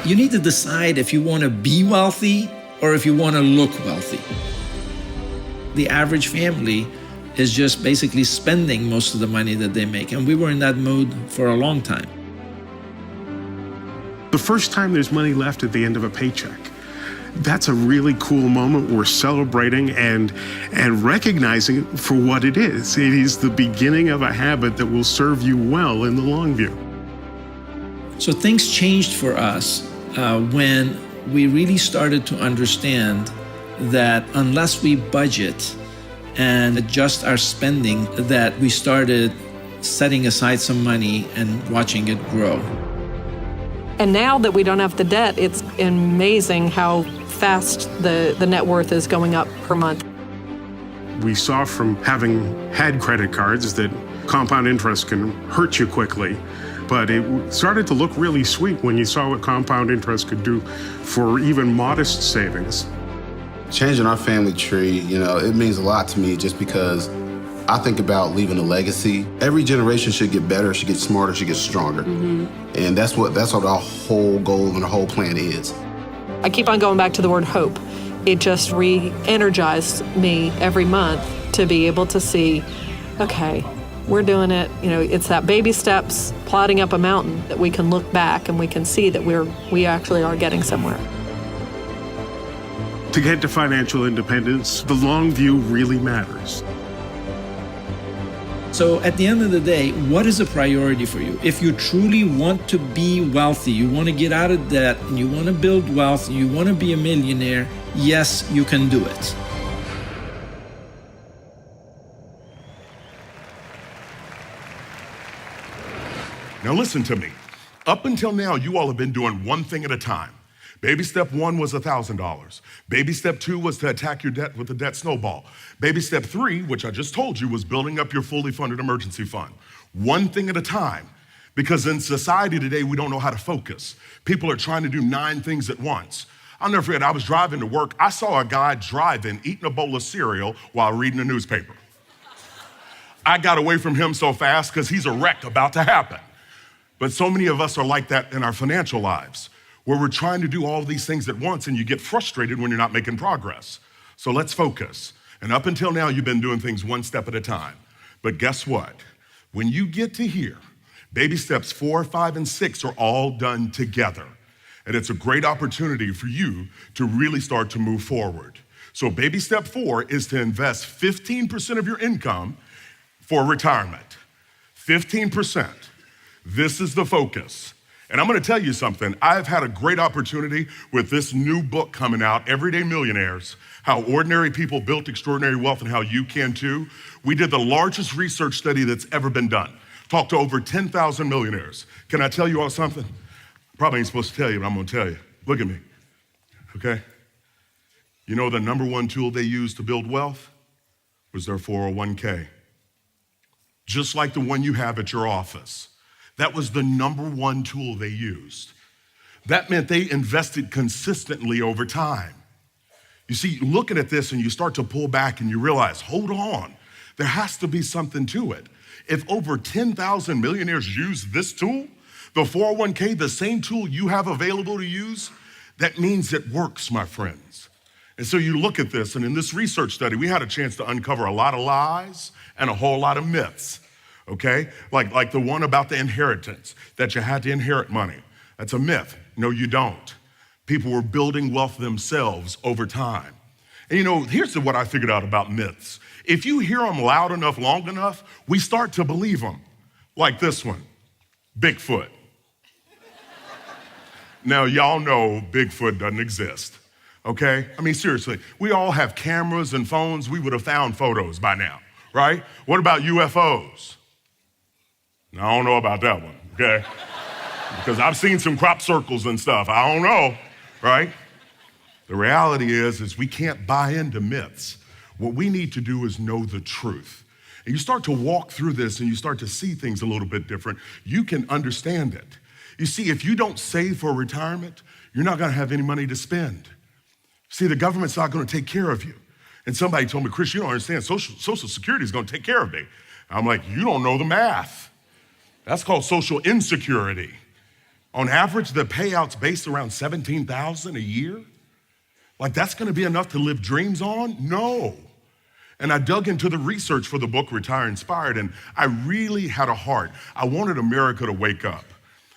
You need to decide if you want to be wealthy or if you want to look wealthy. The average family is just basically spending most of the money that they make, and we were in that mode for a long time. The first time there's money left at the end of a paycheck, that's a really cool moment. We're celebrating and recognizing it for what it is. It is the beginning of a habit that will serve you well in the long view. So things changed for us when we really started to understand that unless we budget and adjust our spending, that we started setting aside some money and watching it grow. And now that we don't have the debt, it's amazing how fast the net worth is going up per month. We saw from having had credit cards that compound interest can hurt you quickly, but it started to look really sweet when you saw what compound interest could do for even modest savings. Changing our family tree, it means a lot to me just because I think about leaving a legacy. Every generation should get better, should get smarter, should get stronger. And that's what our whole goal and our whole plan is. I keep on going back to the word hope. It just re-energized me every month to be able to see, okay, we're doing it. It's that baby steps, plodding up a mountain that we can look back and we can see that we actually are getting somewhere. To get to financial independence, the long view really matters. So at the end of the day, what is a priority for you? If you truly want to be wealthy, you want to get out of debt, and you want to build wealth, and you want to be a millionaire, yes, you can do it. Now listen to me. Up until now, you all have been doing one thing at a time. Baby step 1 was $1,000. Baby step 2 was to attack your debt with a debt snowball. Baby step 3, which I just told you, was building up your fully funded emergency fund. One thing at a time. Because in society today, we don't know how to focus. People are trying to do 9 things at once. I'll never forget, I was driving to work. I saw a guy driving, eating a bowl of cereal while reading the newspaper. I got away from him so fast because he's a wreck about to happen. But so many of us are like that in our financial lives, where we're trying to do all of these things at once and you get frustrated when you're not making progress. So let's focus. And up until now, you've been doing things one step at a time. But guess what? When you get to here, baby steps 4, 5, and 6 are all done together. And it's a great opportunity for you to really start to move forward. So baby step 4 is to invest 15% of your income for retirement. 15%. This is the focus. And I'm gonna tell you something. I've had a great opportunity with this new book coming out, Everyday Millionaires, How Ordinary People Built Extraordinary Wealth and How You Can Too. We did the largest research study that's ever been done. Talked to over 10,000 millionaires. Can I tell you all something? Probably ain't supposed to tell you, but I'm gonna tell you. Look at me, okay? You know the number one tool they used to build wealth was their 401k. Just like the one you have at your office. That was the number one tool they used. That meant they invested consistently over time. You see, looking at this and you start to pull back and you realize, hold on, there has to be something to it. If over 10,000 millionaires use this tool, the 401k, the same tool you have available to use, that means it works, my friends. And so you look at this, and in this research study, we had a chance to uncover a lot of lies and a whole lot of myths. Okay? Like the one about the inheritance, that you had to inherit money. That's a myth. No, you don't. People were building wealth themselves over time. And here's what I figured out about myths. If you hear them loud enough, long enough, we start to believe them. Like this one, Bigfoot. Now, y'all know Bigfoot doesn't exist, okay? I mean, seriously, we all have cameras and phones. We would have found photos by now, right? What about UFOs? I don't know about that one, okay? Because I've seen some crop circles and stuff. I don't know, right? The reality is we can't buy into myths. What we need to do is know the truth. And you start to walk through this and you start to see things a little bit different. You can understand it. You see, if you don't save for retirement, you're not gonna have any money to spend. See, the government's not gonna take care of you. And somebody told me, Chris, you don't understand, Social Security is gonna take care of me. I'm like, you don't know the math. That's called social insecurity. On average, the payout's based around $17,000 a year. Like that's gonna be enough to live dreams on? No. And I dug into the research for the book Retire Inspired, and I really had a heart. I wanted America to wake up.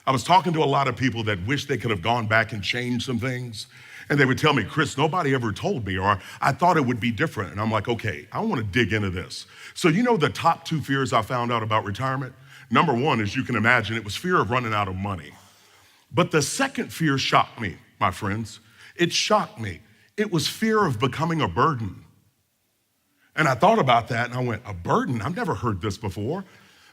I was talking to a lot of people that wish they could have gone back and changed some things. And they would tell me, Chris, nobody ever told me, or I thought it would be different. And I'm like, okay, I wanna dig into this. So you know the top 2 fears I found out about retirement? Number 1, as you can imagine, it was fear of running out of money. But the second fear shocked me, my friends. It shocked me. It was fear of becoming a burden. And I thought about that and I went, a burden? I've never heard this before.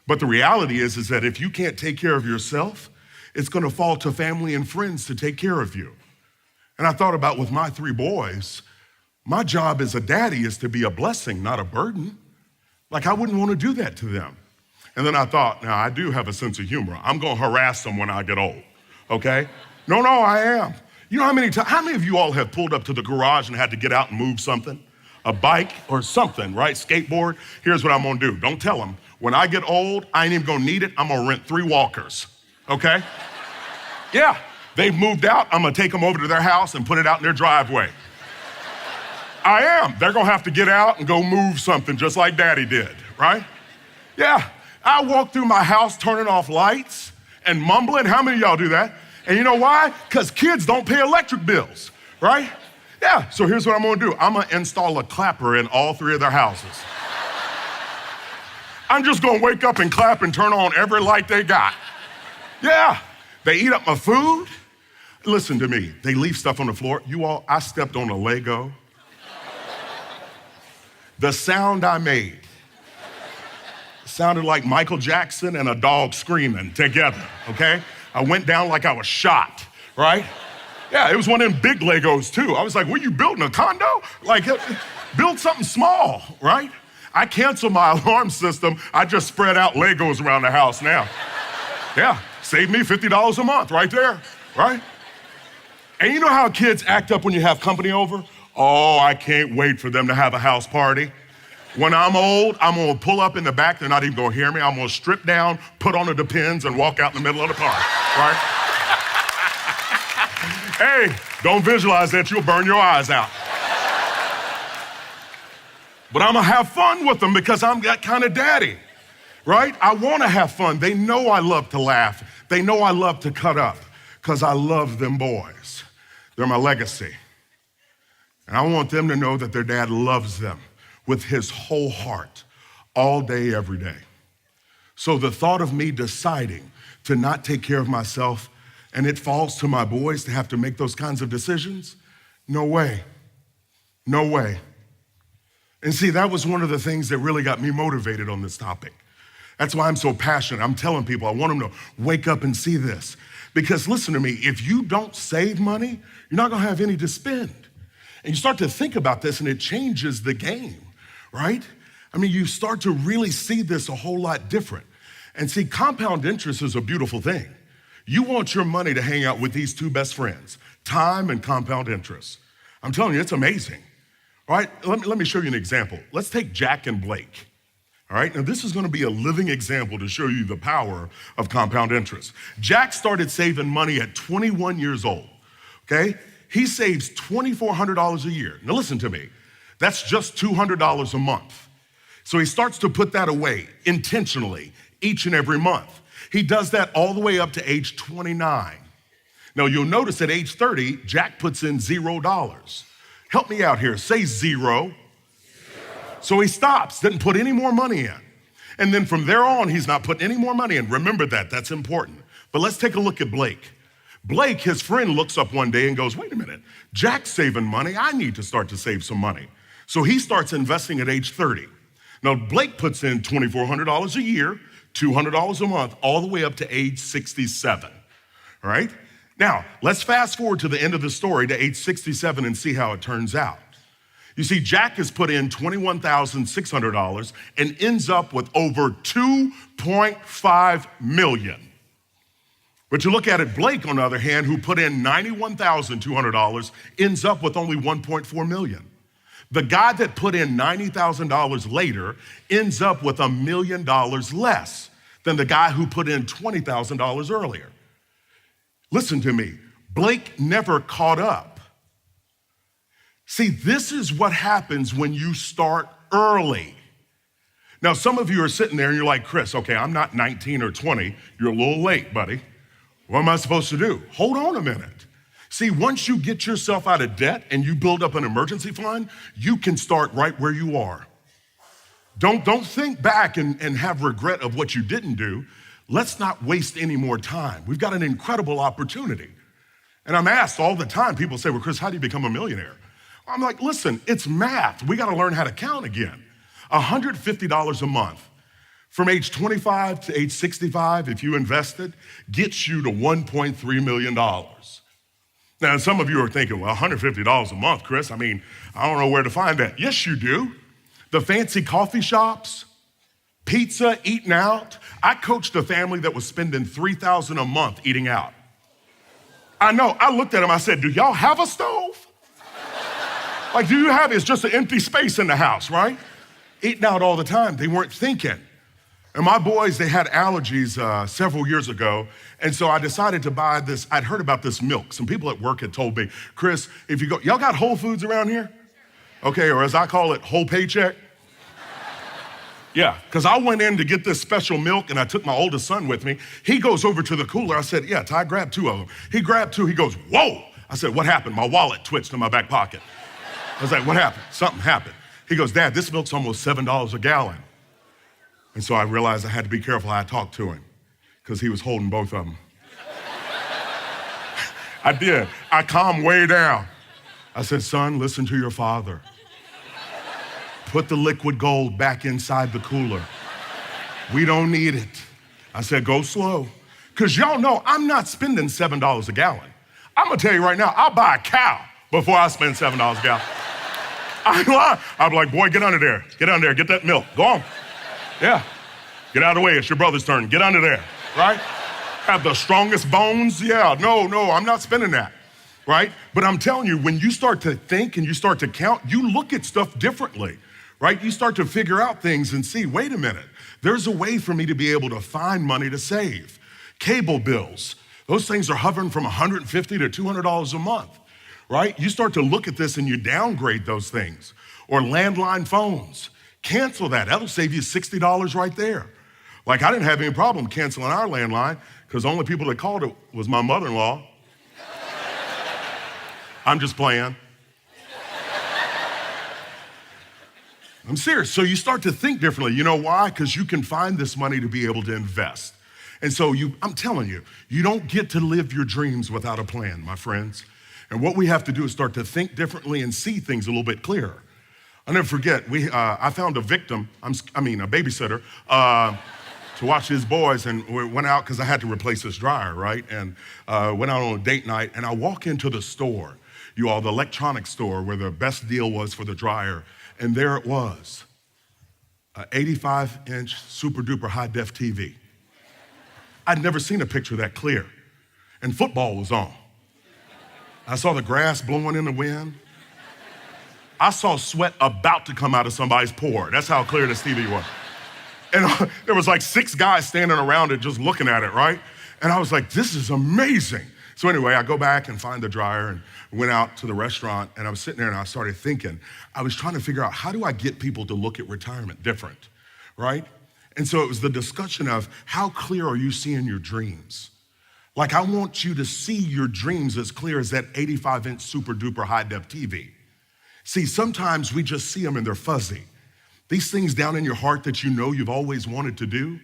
But the reality is that if you can't take care of yourself, it's gonna fall to family and friends to take care of you. And I thought about with my 3 boys, my job as a daddy is to be a blessing, not a burden. Like I wouldn't wanna do that to them. And then I thought, now I do have a sense of humor. I'm gonna harass them when I get old, okay? No, I am. You know how many of you all have pulled up to the garage and had to get out and move something? A bike or something, right? Skateboard. Here's what I'm gonna do. Don't tell them. When I get old, I ain't even gonna need it. I'm gonna rent 3 walkers, okay? Yeah, they've moved out. I'm gonna take them over to their house and put it out in their driveway. I am. They're gonna have to get out and go move something just like Daddy did, right? Yeah, I walk through my house turning off lights and mumbling. How many of y'all do that? And you know why? Because kids don't pay electric bills, right? Yeah, so here's what I'm gonna do. I'm gonna install a clapper in all 3 of their houses. I'm just gonna wake up and clap and turn on every light they got. Yeah, they eat up my food. Listen to me, they leave stuff on the floor. I stepped on a Lego. The sound I made sounded like Michael Jackson and a dog screaming together, okay? I went down like I was shot, right? Yeah, it was one of them big Legos too. I was like, what are you building, a condo? Like, build something small, right? I canceled my alarm system. I just spread out Legos around the house now. Yeah, saved me $50 a month right there, right? And you know how kids act up when you have company over? Oh, I can't wait for them to have a house party. When I'm old, I'm gonna pull up in the back. They're not even gonna hear me. I'm gonna strip down, put on the Depends, and walk out in the middle of the park, right? Hey, don't visualize that, you'll burn your eyes out. But I'm gonna have fun with them because I'm that kind of daddy, right? I wanna have fun. They know I love to laugh. They know I love to cut up because I love them boys. They're my legacy. And I want them to know that their dad loves them with his whole heart, all day, every day. So the thought of me deciding to not take care of myself and it falls to my boys to have to make those kinds of decisions, no way, no way. And see, that was one of the things that really got me motivated on this topic. That's why I'm so passionate. I'm telling people, I want them to wake up and see this. Because listen to me, if you don't save money, you're not gonna have any to spend. And you start to think about this and it changes the game, right? I mean, you start to really see this a whole lot different. And see, compound interest is a beautiful thing. You want your money to hang out with these 2 best friends, time and compound interest. I'm telling you, it's amazing. All right, let me show you an example. Let's take Jack and Blake. All right, now this is gonna be a living example to show you the power of compound interest. Jack started saving money at 21 years old, okay? He saves $2,400 a year. Now listen to me, that's just $200 a month. So he starts to put that away intentionally each and every month. He does that all the way up to age 29. Now you'll notice at age 30, Jack puts in $0. Help me out here, say 0. So he stops, doesn't put any more money in. And then from there on, he's not putting any more money in. Remember that, that's important. But let's take a look at Blake. Blake, his friend, looks up one day and goes, wait a minute, Jack's saving money, I need to start to save some money. So he starts investing at age 30. Now Blake puts in $2,400 a year, $200 a month, all the way up to age 67, all right? Now, let's fast forward to the end of the story to age 67 and see how it turns out. You see, Jack has put in $21,600 and ends up with over $2.5 million. But you look at it, Blake, on the other hand, who put in $91,200, ends up with only $1.4 million. The guy that put in $90,000 later ends up with $1 million less than the guy who put in $20,000 earlier. Listen to me. Blake never caught up. See, this is what happens when you start early. Now, some of you are sitting there and you're like, Chris, okay, I'm not 19 or 20. You're a little late, buddy. What am I supposed to do? Hold on a minute. See, once you get yourself out of debt and you build up an emergency fund, you can start right where you are. Don't think back and have regret of what you didn't do. Let's not waste any more time. We've got an incredible opportunity. And I'm asked all the time, people say, well, Chris, how do you become a millionaire? I'm like, listen, it's math. We got to learn how to count again. $150 a month from age 25 to age 65, if you invested, gets you to $1.3 million. Now, some of you are thinking, well, $150 a month, Chris, I don't know where to find that. Yes, you do. The fancy coffee shops, pizza, eating out. I coached a family that was spending $3,000 a month eating out. I know, I looked at them, I said, do y'all have a stove? Like, do you have, it's just an empty space in the house, right? Eating out all the time, they weren't thinking. And my boys, they had allergies several years ago, and so I decided to buy this. I'd heard about this milk. Some people at work had told me, Chris, if you go, y'all got Whole Foods around here? Okay, or as I call it, whole paycheck? Yeah, because I went in to get this special milk, and I took my oldest son with me. He goes over to the cooler. I said, yeah, Ty, grab 2 of them. He grabbed 2, he goes, whoa! I said, what happened? My wallet twitched in my back pocket. I was like, what happened? Something happened. He goes, Dad, this milk's almost $7 a gallon. And so I realized I had to be careful how I talked to him because he was holding both of them. I did. I calmed way down. I said, son, listen to your father. Put the liquid gold back inside the cooler. We don't need it. I said, go slow. Because y'all know I'm not spending $7 a gallon. I'm going to tell you right now, I'll buy a cow before I spend $7 a gallon. I'm like, boy, get under there. Get under there. Get that milk. Go on. Yeah. Get out of the way. It's your brother's turn. Get under there. Right? Have the strongest bones. Yeah. No, I'm not spending that. Right? But I'm telling you, when you start to think and you start to count, you look at stuff differently. Right? You start to figure out things and see, wait a minute. There's a way for me to be able to find money to save. Cable bills. Those things are hovering from $150 to $200 a month. Right? You start to look at this and you downgrade those things. Or landline phones. Cancel that. That'll save you $60 right there. Like, I didn't have any problem canceling our landline because the only people that called it was my mother-in-law. I'm just playing. I'm serious. So you start to think differently. You know why? Because you can find this money to be able to invest. And so I'm telling you, you don't get to live your dreams without a plan, my friends. And what we have to do is start to think differently and see things a little bit clearer. I'll never forget, I found a victim, a babysitter, to watch his boys, and we went out because I had to replace this dryer, right? And went out on a date night, and I walk into the store, the electronics store where the best deal was for the dryer, and there it was, an 85-inch super duper high def TV. I'd never seen a picture that clear, and football was on. I saw the grass blowing in the wind. I saw sweat about to come out of somebody's pore. That's how clear this TV was. And there was like 6 guys standing around it just looking at it, right? And I was like, this is amazing. So anyway, I go back and find the dryer and went out to the restaurant, and I was sitting there and I started thinking. I was trying to figure out, how do I get people to look at retirement different, right? And so it was the discussion of, how clear are you seeing your dreams? Like, I want you to see your dreams as clear as that 85-inch super duper high def TV. See, sometimes we just see them and they're fuzzy. These things down in your heart that you know you've always wanted to do.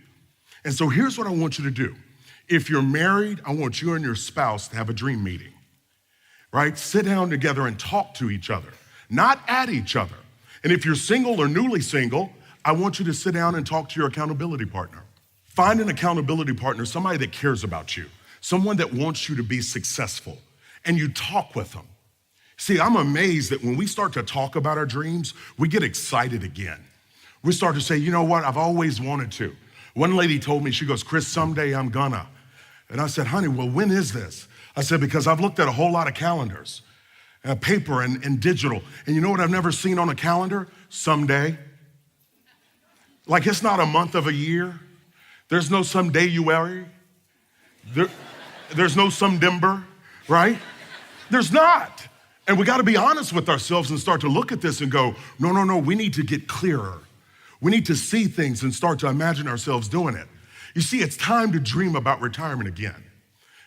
And so here's what I want you to do. If you're married, I want you and your spouse to have a dream meeting, right? Sit down together and talk to each other, not at each other. And if you're single or newly single, I want you to sit down and talk to your accountability partner. Find an accountability partner, somebody that cares about you, someone that wants you to be successful, and you talk with them. See, I'm amazed that when we start to talk about our dreams, we get excited again. We start to say, you know what, I've always wanted to. One lady told me, she goes, Chris, someday I'm gonna. And I said, honey, well, when is this? I said, because I've looked at a whole lot of calendars, paper and digital. And you know what I've never seen on a calendar? Someday. Like, it's not a month of a year. There's no someday you worry. There's no Sumdimber, right? There's not. And we got to be honest with ourselves and start to look at this and go, no, we need to get clearer. We need to see things and start to imagine ourselves doing it. You see, it's time to dream about retirement again.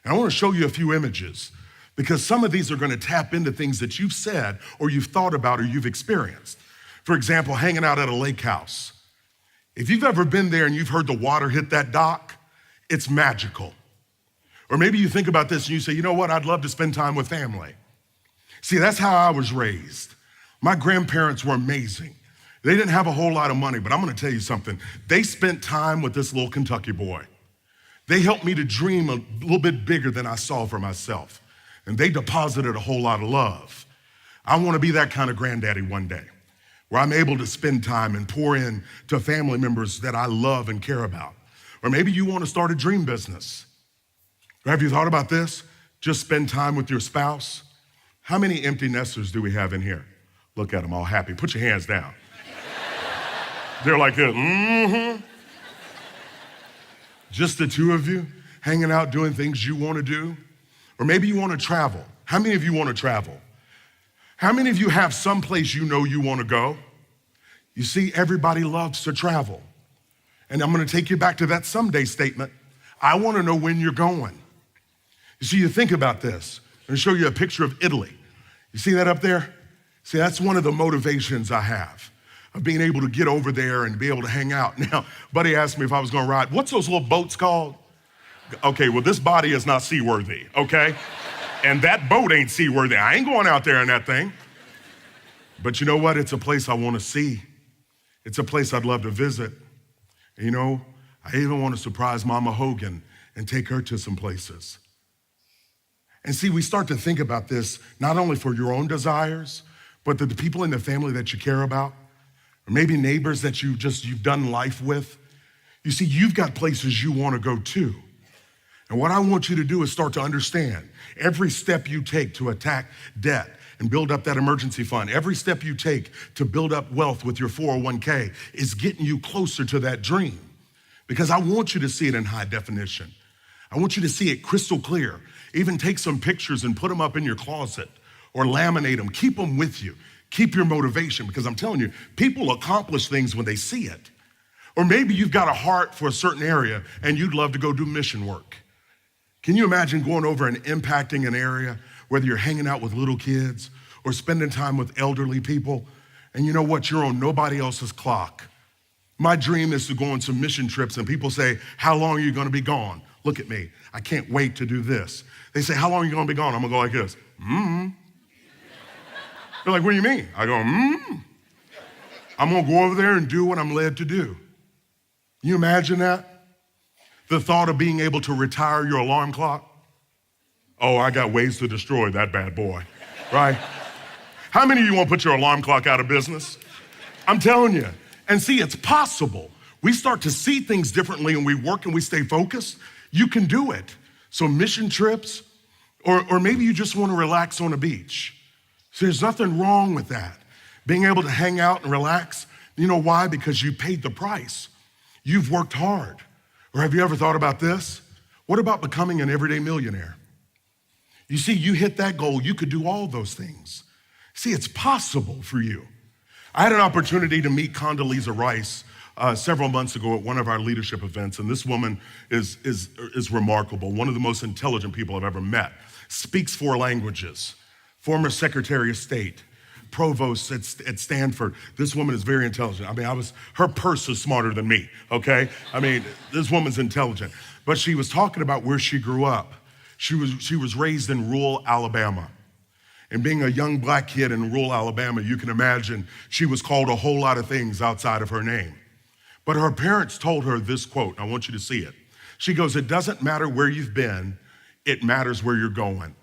And I want to show you a few images because some of these are going to tap into things that you've said or you've thought about or you've experienced. For example, hanging out at a lake house. If you've ever been there and you've heard the water hit that dock, it's magical. Or maybe you think about this and you say, you know what, I'd love to spend time with family. See, that's how I was raised. My grandparents were amazing. They didn't have a whole lot of money, but I'm gonna tell you something. They spent time with this little Kentucky boy. They helped me to dream a little bit bigger than I saw for myself. And they deposited a whole lot of love. I wanna be that kind of granddaddy one day, where I'm able to spend time and pour in to family members that I love and care about. Or maybe you wanna start a dream business. Have you thought about this? Just spend time with your spouse. How many empty nesters do we have in here? Look at them all happy. Put your hands down. They're like this, Just the two of you hanging out doing things you want to do. Or maybe you want to travel. How many of you want to travel? How many of you have someplace you know you want to go? You see, everybody loves to travel. And I'm going to take you back to that someday statement. I want to know when you're going. You see, you think about this. I'm going to show you a picture of Italy. You see that up there? See, that's one of the motivations I have of being able to get over there and be able to hang out. Now, buddy asked me if I was going to ride. What's those little boats called? Okay, well, this body is not seaworthy, okay? And that boat ain't seaworthy. I ain't going out there in that thing. But you know what? It's a place I want to see. It's a place I'd love to visit. And you know, I even want to surprise Mama Hogan and take her to some places. And see, we start to think about this not only for your own desires, but the people in the family that you care about, or maybe neighbors that you've done life with. You see, you've got places you want to go to. And what I want you to do is start to understand every step you take to attack debt and build up that emergency fund, every step you take to build up wealth with your 401k is getting you closer to that dream. Because I want you to see it in high definition. I want you to see it crystal clear. Even take some pictures and put them up in your closet or laminate them. Keep them with you. Keep your motivation, because I'm telling you, people accomplish things when they see it. Or maybe you've got a heart for a certain area and you'd love to go do mission work. Can you imagine going over and impacting an area, whether you're hanging out with little kids or spending time with elderly people, and you know what, you're on nobody else's clock. My dream is to go on some mission trips and people say, how long are you gonna be gone? Look at me, I can't wait to do this. They say, how long are you gonna be gone? I'm gonna go like this, They're like, what do you mean? I go, I'm gonna go over there and do what I'm led to do. Can you imagine that? The thought of being able to retire your alarm clock? Oh, I got ways to destroy that bad boy, right? How many of you want to put your alarm clock out of business? I'm telling you. And see, it's possible. We start to see things differently and we work and we stay focused. You can do it. So mission trips, or maybe you just want to relax on a beach. So there's nothing wrong with that. Being able to hang out and relax. You know why? Because you paid the price. You've worked hard. Or have you ever thought about this? What about becoming an everyday millionaire? You see, you hit that goal, you could do all those things. See, it's possible for you. I had an opportunity to meet Condoleezza Rice several months ago at one of our leadership events, and this woman is remarkable, one of the most intelligent people I've ever met. Speaks 4 languages, former Secretary of State, provost at Stanford. This woman is very intelligent. I mean, her purse is smarter than me, okay? I mean, this woman's intelligent. But she was talking about where she grew up. She was raised in rural Alabama. And being a young black kid in rural Alabama, you can imagine she was called a whole lot of things outside of her name. But her parents told her this quote, I want you to see it. She goes, it doesn't matter where you've been, it matters where you're going.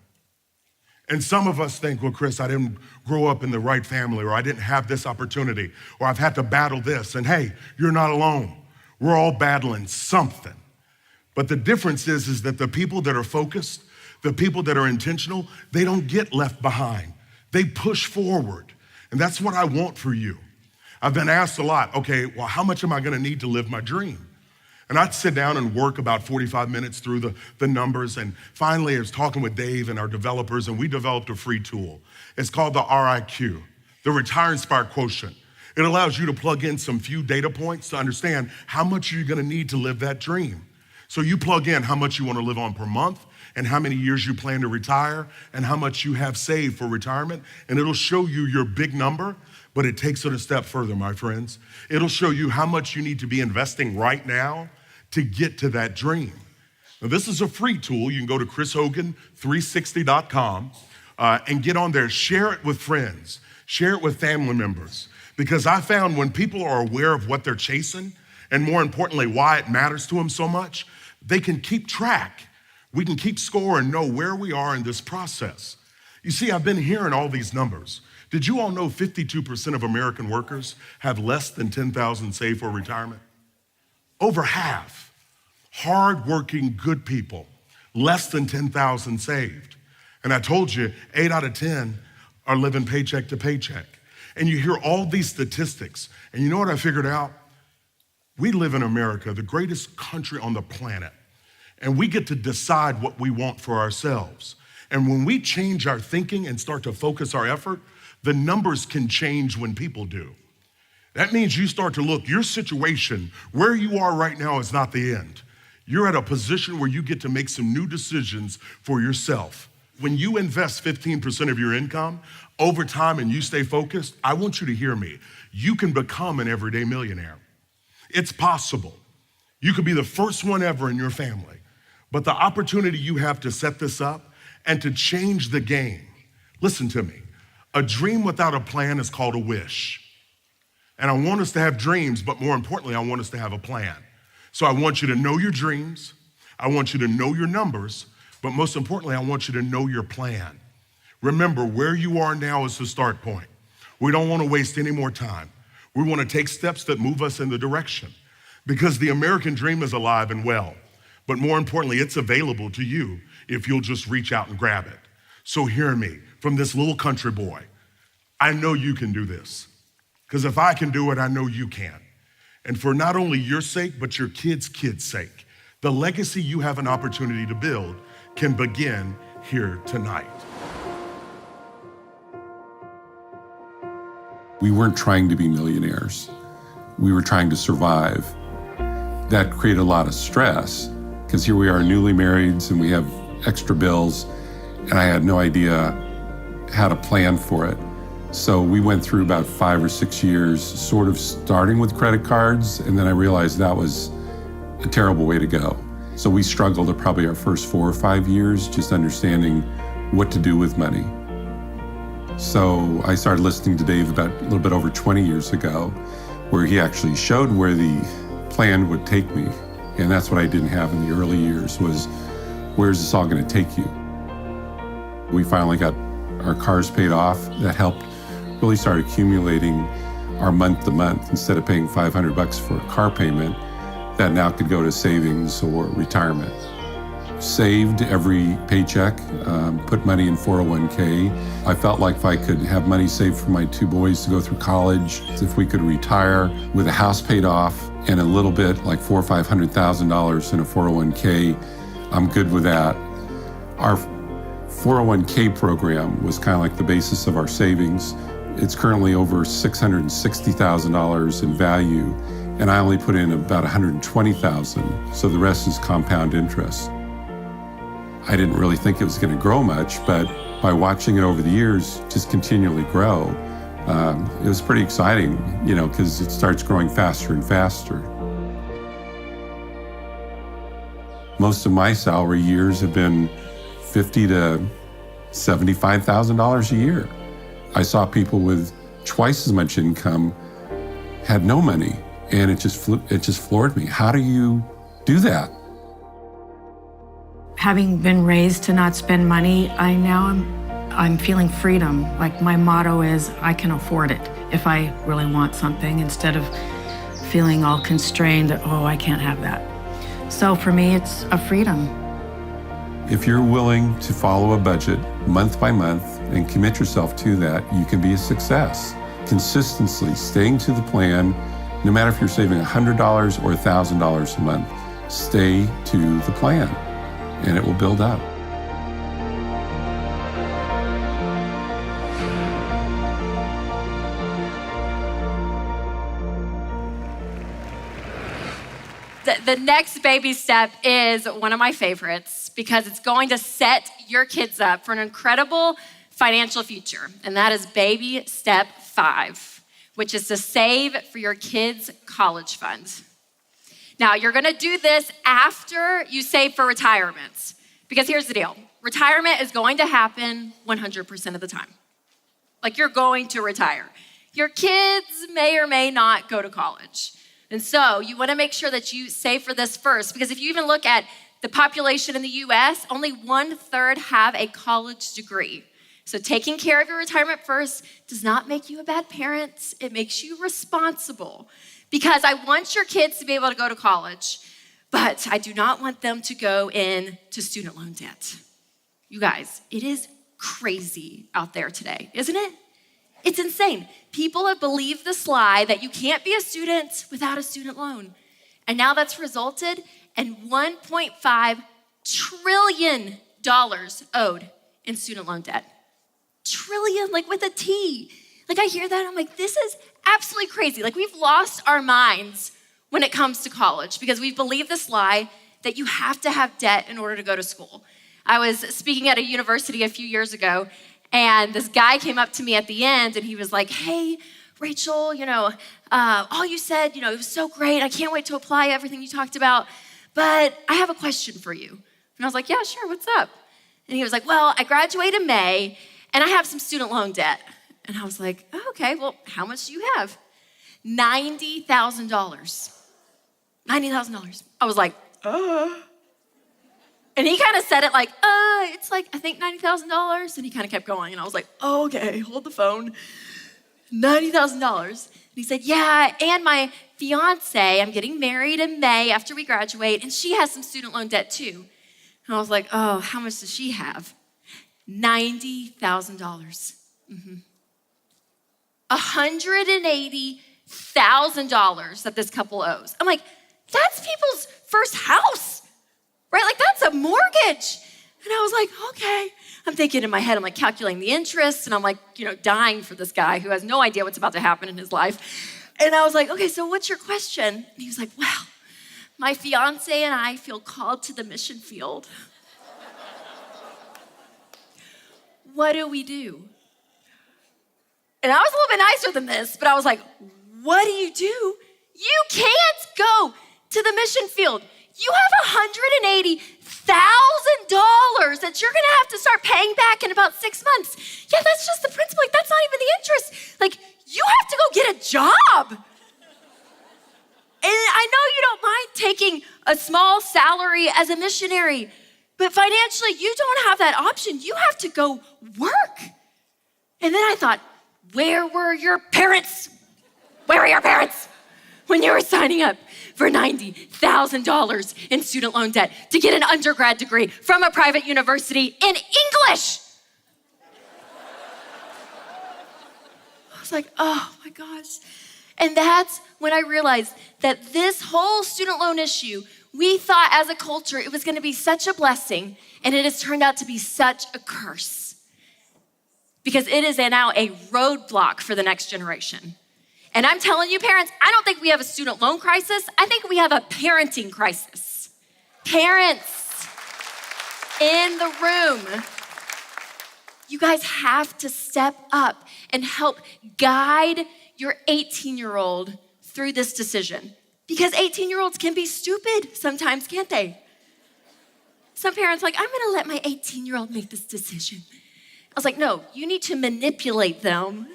And some of us think, well, Chris, I didn't grow up in the right family, or I didn't have this opportunity, or I've had to battle this. And hey, you're not alone. We're all battling something. But the difference is that the people that are focused, the people that are intentional, they don't get left behind. They push forward. And that's what I want for you. I've been asked a lot, okay, well, how much am I gonna need to live my dream? And I'd sit down and work about 45 minutes through the numbers. And finally, I was talking with Dave and our developers, and we developed a free tool. It's called the RIQ, the Retire Inspired Quotient. It allows you to plug in some few data points to understand how much you're gonna need to live that dream. So you plug in how much you wanna live on per month, and how many years you plan to retire, and how much you have saved for retirement, and it'll show you your big number, but it takes it a step further, my friends. It'll show you how much you need to be investing right now to get to that dream. Now, this is a free tool. You can go to chrishogan360.com and get on there. Share it with friends. Share it with family members. Because I found when people are aware of what they're chasing, and more importantly, why it matters to them so much, they can keep track. We can keep score and know where we are in this process. You see, I've been hearing all these numbers. Did you all know 52% of American workers have less than $10,000 saved for retirement? Over half, hardworking, good people, less than $10,000 saved. And I told you, 8 out of 10 are living paycheck to paycheck. And you hear all these statistics, and you know what I figured out? We live in America, the greatest country on the planet, and we get to decide what we want for ourselves. And when we change our thinking and start to focus our effort, the numbers can change when people do. That means you start to look, your situation, where you are right now is not the end. You're at a position where you get to make some new decisions for yourself. When you invest 15% of your income over time and you stay focused, I want you to hear me. You can become an everyday millionaire. It's possible. You could be the first one ever in your family. But the opportunity you have to set this up and to change the game, listen to me, a dream without a plan is called a wish. And I want us to have dreams, but more importantly, I want us to have a plan. So I want you to know your dreams, I want you to know your numbers, but most importantly, I want you to know your plan. Remember, where you are now is the start point. We don't want to waste any more time. We want to take steps that move us in the direction, because the American dream is alive and well, but more importantly, it's available to you if you'll just reach out and grab it. So hear me, from this little country boy, I know you can do this. Because if I can do it, I know you can. And for not only your sake, but your kids' kids' sake, the legacy you have an opportunity to build can begin here tonight. We weren't trying to be millionaires. We were trying to survive. That created a lot of stress, because here we are newly married and we have extra bills, and I had no idea how to plan for it. So we went through about 5 or 6 years, sort of starting with credit cards, and then I realized that was a terrible way to go. So we struggled at probably our first 4 or 5 years, just understanding what to do with money. So I started listening to Dave about a little bit over 20 years ago, where he actually showed where the plan would take me. And that's what I didn't have in the early years, was where's this all gonna take you? We finally got our cars paid off. That helped really start accumulating our month to month. Instead of paying $500 for a car payment, that now could go to savings or retirement. Saved every paycheck, put money in 401k. I felt like if I could have money saved for my 2 boys to go through college, if we could retire with a house paid off and a little bit, like $400,000 or $500,000 in a 401k, I'm good with that. Our 401k program was kind of like the basis of our savings. It's currently over $660,000 in value, and I only put in about $120,000, so the rest is compound interest. I didn't really think it was going to grow much, but by watching it over the years just continually grow, it was pretty exciting, because it starts growing faster and faster. Most of my salary years have been $50,000 to $75,000 a year. I saw people with twice as much income had no money, and it just floored me. How do you do that? Having been raised to not spend money, I'm feeling freedom. Like, my motto is, I can afford it if I really want something, instead of feeling all constrained that, oh, I can't have that. So for me, it's a freedom. If you're willing to follow a budget month by month and commit yourself to that, you can be a success. Consistency, staying to the plan, No matter if you're saving $100 or $1,000 a month, stay to the plan, and it will build up. The next baby step is one of my favorites because it's going to set your kids up for an incredible financial future. And that is baby step 5, which is to save for your kids' college fund. Now, you're gonna do this after you save for retirement. Because here's the deal. Retirement is going to happen 100% of the time. Like, you're going to retire. Your kids may or may not go to college. And so you wanna make sure that you save for this first, because if you even look at the population in the US, only 1/3 have a college degree. So taking care of your retirement first does not make you a bad parent. It makes you responsible, because I want your kids to be able to go to college, but I do not want them to go into student loan debt. You guys, it is crazy out there today, isn't it? It's insane. People have believed this lie that you can't be a student without a student loan. And now that's resulted in $1.5 trillion owed in student loan debt. Trillion, like with a T. Like, I hear that, I'm like, this is absolutely crazy. Like, we've lost our minds when it comes to college because we've believed this lie that you have to have debt in order to go to school. I was speaking at a university a few years ago, and this guy came up to me at the end, and he was like, hey, Rachel, all you said, it was so great. I can't wait to apply everything you talked about, but I have a question for you. And I was like, yeah, sure, what's up? And he was like, well, I graduate in May, and I have some student loan debt. And I was like, oh, okay, well, how much do you have? $90,000. $90,000. I was like, And he kind of said it like, it's like, I think $90,000. And he kind of kept going. And I was like, oh, okay, hold the phone. $90,000. And he said, yeah, and my fiance, I'm getting married in May after we graduate, and she has some student loan debt too. And I was like, oh, how much does she have? $90,000. $180,000 that this couple owes. I'm like, that's people's first house, right? Like, that's a mortgage. And I was like, okay. I'm thinking in my head, I'm like calculating the interest, and I'm like, dying for this guy who has no idea what's about to happen in his life. And I was like, okay, so what's your question? And he was like, well, my fiance and I feel called to the mission field. What do we do? And I was a little bit nicer than this, but I was like, what do? You can't go to the mission field. You have $180,000 that you're gonna have to start paying back in about 6 months. Yeah, that's just the principal. Like, that's not even the interest. Like, you have to go get a job. And I know you don't mind taking a small salary as a missionary, but financially, you don't have that option. You have to go work. And then I thought, where were your parents? Where were your parents when you were signing up for $90,000 in student loan debt to get an undergrad degree from a private university in English? I was like, oh my gosh. And that's when I realized that this whole student loan issue, we thought as a culture it was gonna be such a blessing, and it has turned out to be such a curse. Because it is now a roadblock for the next generation. And I'm telling you, parents, I don't think we have a student loan crisis. I think we have a parenting crisis. Parents in the room, you guys have to step up and help guide your 18-year-old through this decision. Because 18-year-olds can be stupid sometimes, can't they? Some parents are like, I'm gonna let my 18-year-old make this decision. I was like, no, you need to manipulate them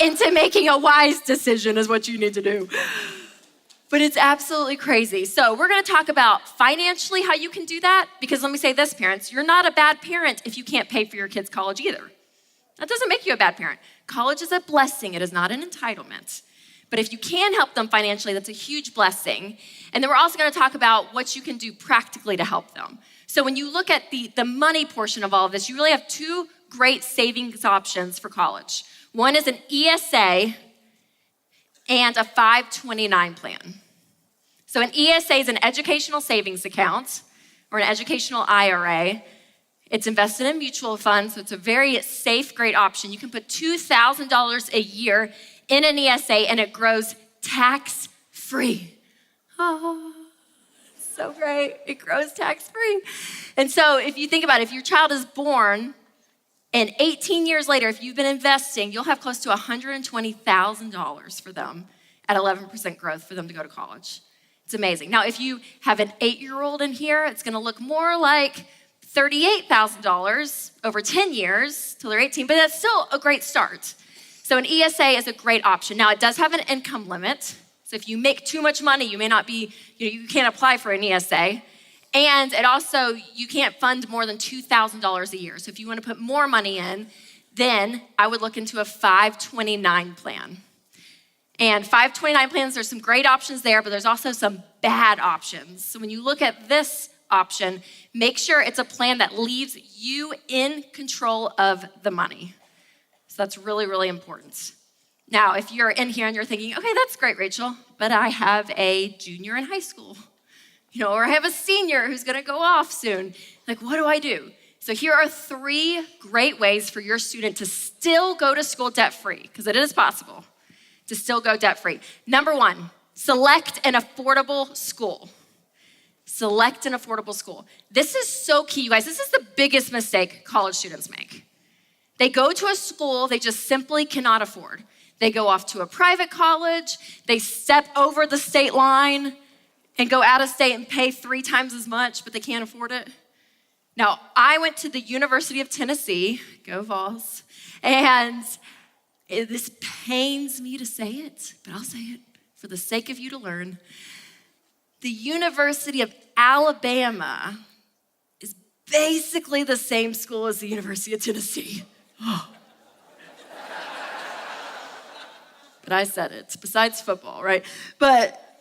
into making a wise decision is what you need to do. But it's absolutely crazy. So we're gonna talk about financially how you can do that, because let me say this, parents, you're not a bad parent if you can't pay for your kids' college either. That doesn't make you a bad parent. College is a blessing, it is not an entitlement. But if you can help them financially, that's a huge blessing. And then we're also gonna talk about what you can do practically to help them. So when you look at the money portion of all of this, you really have two great savings options for college. One is an ESA, and a 529 plan. So an ESA is an educational savings account or an educational IRA. It's invested in mutual funds, so it's a very safe, great option. You can put $2,000 a year in an ESA and it grows tax-free. Oh, so great. It grows tax-free. And so if you think about it, if your child is born and 18 years later, if you've been investing, you'll have close to $120,000 for them at 11% growth for them to go to college. It's amazing. Now, if you have an 8-year-old in here, it's gonna look more like $38,000 over 10 years till they're 18, but that's still a great start. So an ESA is a great option. Now, it does have an income limit. So if you make too much money, you may not be, you can't apply for an ESA. And it also, you can't fund more than $2,000 a year. So if you want to put more money in, then I would look into a 529 plan. And 529 plans, there's some great options there, but there's also some bad options. So when you look at this option, make sure it's a plan that leaves you in control of the money. So that's really, really important. Now, if you're in here and you're thinking, okay, that's great, Rachel, but I have a junior in high school, or I have a senior who's gonna go off soon. Like, what do I do? So here are 3 great ways for your student to still go to school debt-free, because it is possible to still go debt-free. Number 1, select an affordable school. Select an affordable school. This is so key, you guys. This is the biggest mistake college students make. They go to a school they just simply cannot afford. They go off to a private college, they step over the state line and go out of state and pay 3 times as much, but they can't afford it. Now, I went to the University of Tennessee, go Vols, and this pains me to say it, but I'll say it for the sake of you to learn. The University of Alabama is basically the same school as the University of Tennessee. But I said it, besides football, right? But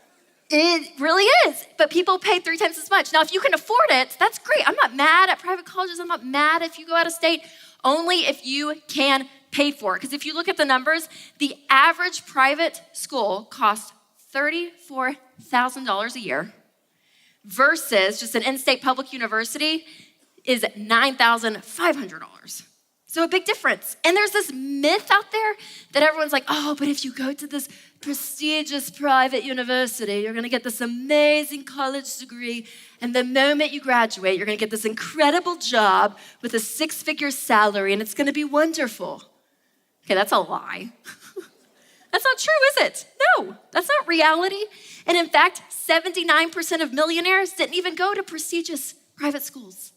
it really is. But people pay 3 times as much. Now, if you can afford it, that's great. I'm not mad at private colleges. I'm not mad if you go out of state, only if you can pay for it. Because if you look at the numbers, the average private school costs $34,000 a year versus just an in-state public university is $9,500. So a big difference. And there's this myth out there that everyone's like, oh, but if you go to this prestigious private university, you're gonna get this amazing college degree. And the moment you graduate, you're gonna get this incredible job with a 6-figure salary, and it's gonna be wonderful. Okay, that's a lie. That's not true, is it? No, that's not reality. And in fact, 79% of millionaires didn't even go to prestigious private schools.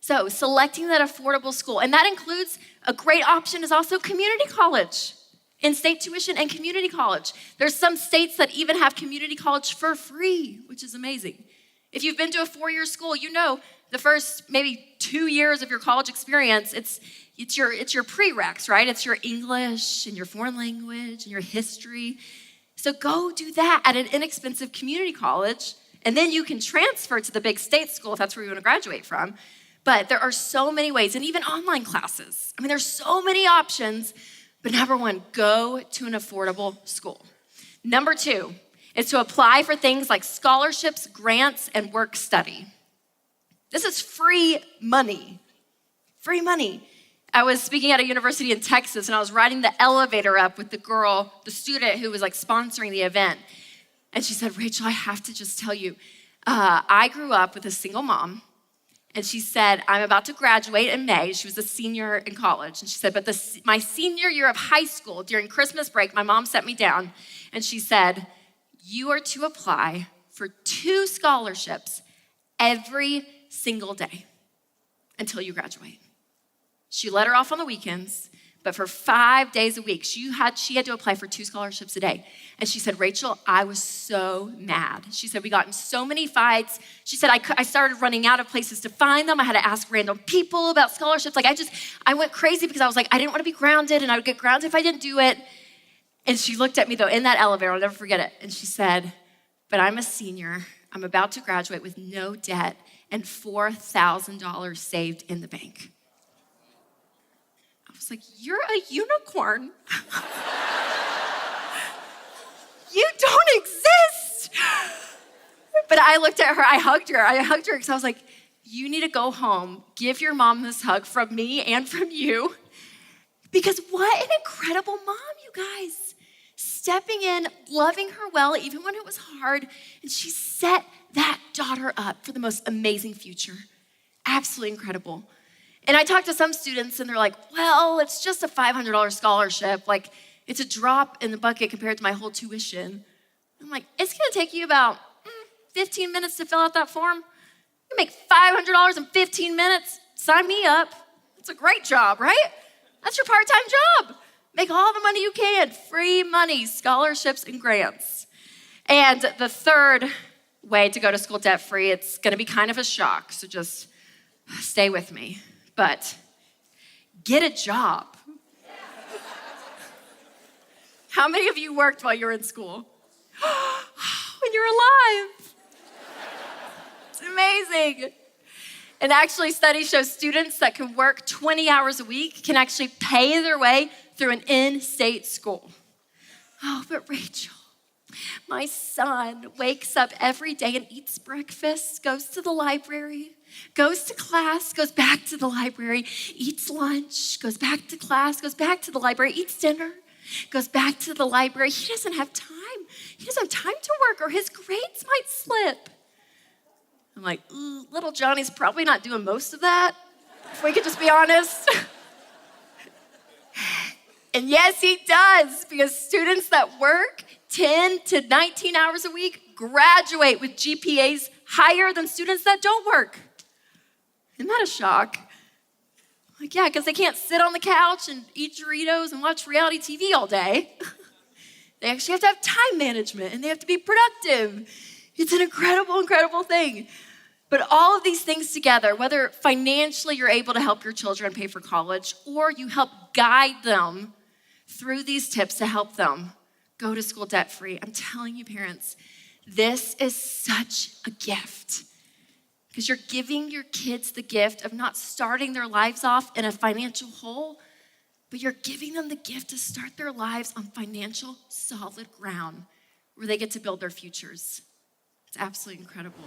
So selecting that affordable school, and that includes a great option is also community college, in-state tuition and community college. There's some states that even have community college for free, which is amazing. If you've been to a 4-year school, you know the first maybe 2 years of your college experience, it's your prereqs, right? It's your English and your foreign language and your history. So go do that at an inexpensive community college, and then you can transfer to the big state school if that's where you want to graduate from. But there are so many ways, and even online classes. I mean, there's so many options, but number 1, go to an affordable school. Number 2 is to apply for things like scholarships, grants, and work study. This is free money. Free money. I was speaking at a university in Texas, and I was riding the elevator up with the student who was like sponsoring the event. And she said, Rachel, I have to just tell you, I grew up with a single mom. And she said, I'm about to graduate in May. She was a senior in college. And she said, but my senior year of high school, during Christmas break, my mom sat me down and she said, you are to apply for 2 scholarships every single day until you graduate. She let her off on the weekends, but for 5 days a week, she had to apply for 2 scholarships a day. And she said, Rachel, I was so mad. She said, we got in so many fights. She said, I started running out of places to find them. I had to ask random people about scholarships. Like I went crazy because I was like, I didn't want to be grounded, and I would get grounded if I didn't do it. And she looked at me though in that elevator, I'll never forget it. And she said, but I'm a senior. I'm about to graduate with no debt and $4,000 saved in the bank. I was like, you're a unicorn. But I looked at her, I hugged her because I was like, you need to go home, give your mom this hug from me and from you. Because what an incredible mom, you guys. Stepping in, loving her well, even when it was hard, and she set that daughter up for the most amazing future. Absolutely incredible. And I talked to some students and they're like, well, it's just a $500 scholarship. Like, it's a drop in the bucket compared to my whole tuition. I'm like, it's gonna take you about 15 minutes to fill out that form. You make $500 in 15 minutes, sign me up. It's a great job, right? That's your part-time job. Make all the money you can, free money, scholarships and grants. And the third way to go to school debt-free, it's gonna be kind of a shock, so just stay with me. But get a job. How many of you worked while you were in school? When you're alive. It's amazing. And actually, studies show students that can work 20 hours a week can actually pay their way through an in-state school. Oh, but Rachel, my son wakes up every day and eats breakfast, goes to the library, goes to class, goes back to the library, eats lunch, goes back to class, goes back to the library, eats dinner, goes back to the library. He doesn't have time. He doesn't have time to work or his grades might slip. I'm like, little Johnny's probably not doing most of that, if we could just be honest. And yes, he does, because students that work 10 to 19 hours a week graduate with GPAs higher than students that don't work. Isn't that a shock? Like, yeah, because they can't sit on the couch and eat Doritos and watch reality TV all day. They actually have to have time management and they have to be productive. It's an incredible, incredible thing. But all of these things together, whether financially you're able to help your children pay for college or you help guide them through these tips to help them go to school debt-free, I'm telling you, parents, this is such a gift. Because you're giving your kids the gift of not starting their lives off in a financial hole, but you're giving them the gift to start their lives on financial solid ground where they get to build their futures. It's absolutely incredible.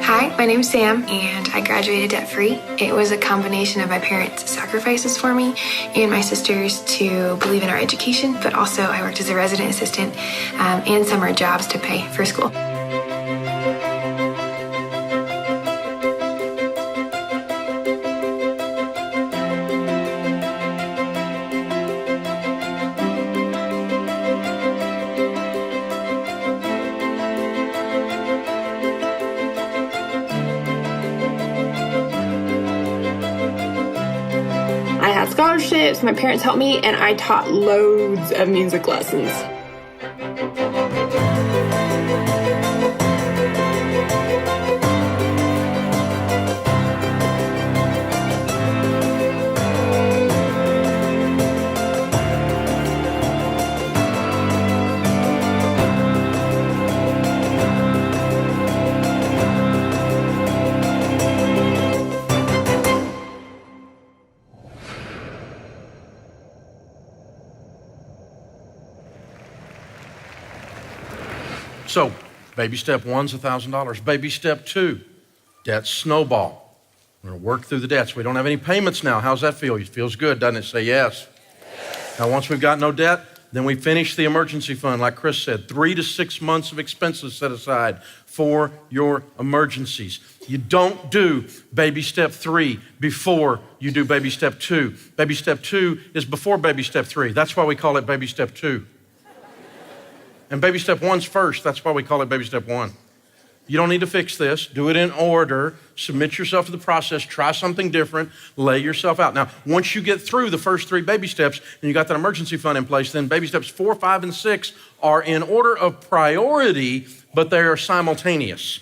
Hi, my name's Sam, and I graduated debt-free. It was a combination of my parents' sacrifices for me and my sisters to believe in our education, but also I worked as a resident assistant and summer jobs to pay for school. I had scholarships, my parents helped me, and I taught loads of music lessons. So, baby step one's $1,000. Baby step two, debt snowball. We're gonna work through the debts. We don't have any payments now. How's that feel? It feels good, doesn't it? Say yes. Now, once we've got no debt, then we finish the emergency fund, like Chris said, 3 to 6 months of expenses set aside for your emergencies. You don't do baby step 3 before you do baby step 2. Baby step 2 is before baby step 3. That's why we call it baby step 2. And baby step 1's first. That's why we call it baby step 1. You don't need to fix this. Do it in order. Submit yourself to the process. Try something different. Lay yourself out. Now, once you get through the first 3 baby steps and you got that emergency fund in place, then baby steps 4, 5, and 6 are in order of priority, but they are simultaneous.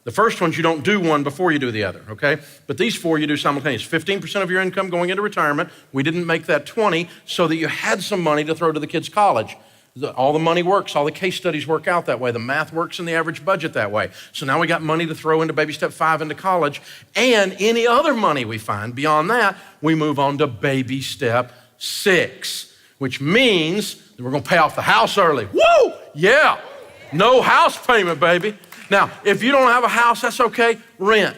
The first ones, you don't do one before you do the other, okay? But these 4 you do simultaneous. 15% of your income going into retirement. We didn't make that 20 so that you had some money to throw to the kids' college. All the money works, all the case studies work out that way. The math works in the average budget that way. So now we got money to throw into baby step 5 into college, and any other money we find beyond that, we move on to baby step 6, which means that we're gonna pay off the house early. Woo! Yeah, no house payment, baby. Now, if you don't have a house, that's okay, rent.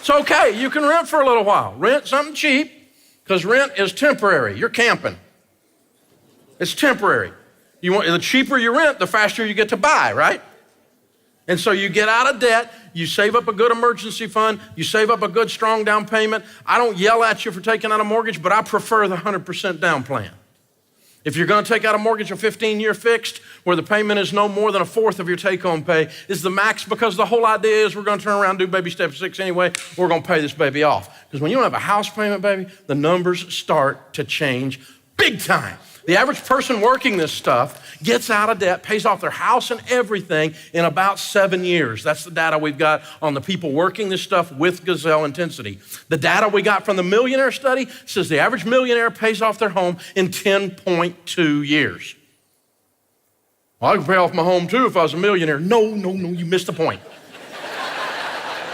It's okay, you can rent for a little while. Rent something cheap, because rent is temporary. You're camping. It's temporary. The cheaper you rent, the faster you get to buy, right? And so you get out of debt, you save up a good emergency fund, you save up a good strong down payment. I don't yell at you for taking out a mortgage, but I prefer the 100% down plan. If you're gonna take out a mortgage, a 15-year fixed, where the payment is no more than a fourth of your take-home pay, is the max, because the whole idea is we're gonna turn around and do baby step 6 anyway, we're gonna pay this baby off. Because when you don't have a house payment, baby, the numbers start to change big time. The average person working this stuff gets out of debt, pays off their house and everything in about 7 years. That's the data we've got on the people working this stuff with gazelle intensity. The data we got from the millionaire study says the average millionaire pays off their home in 10.2 years. Well, I could pay off my home too if I was a millionaire. No, you missed the point.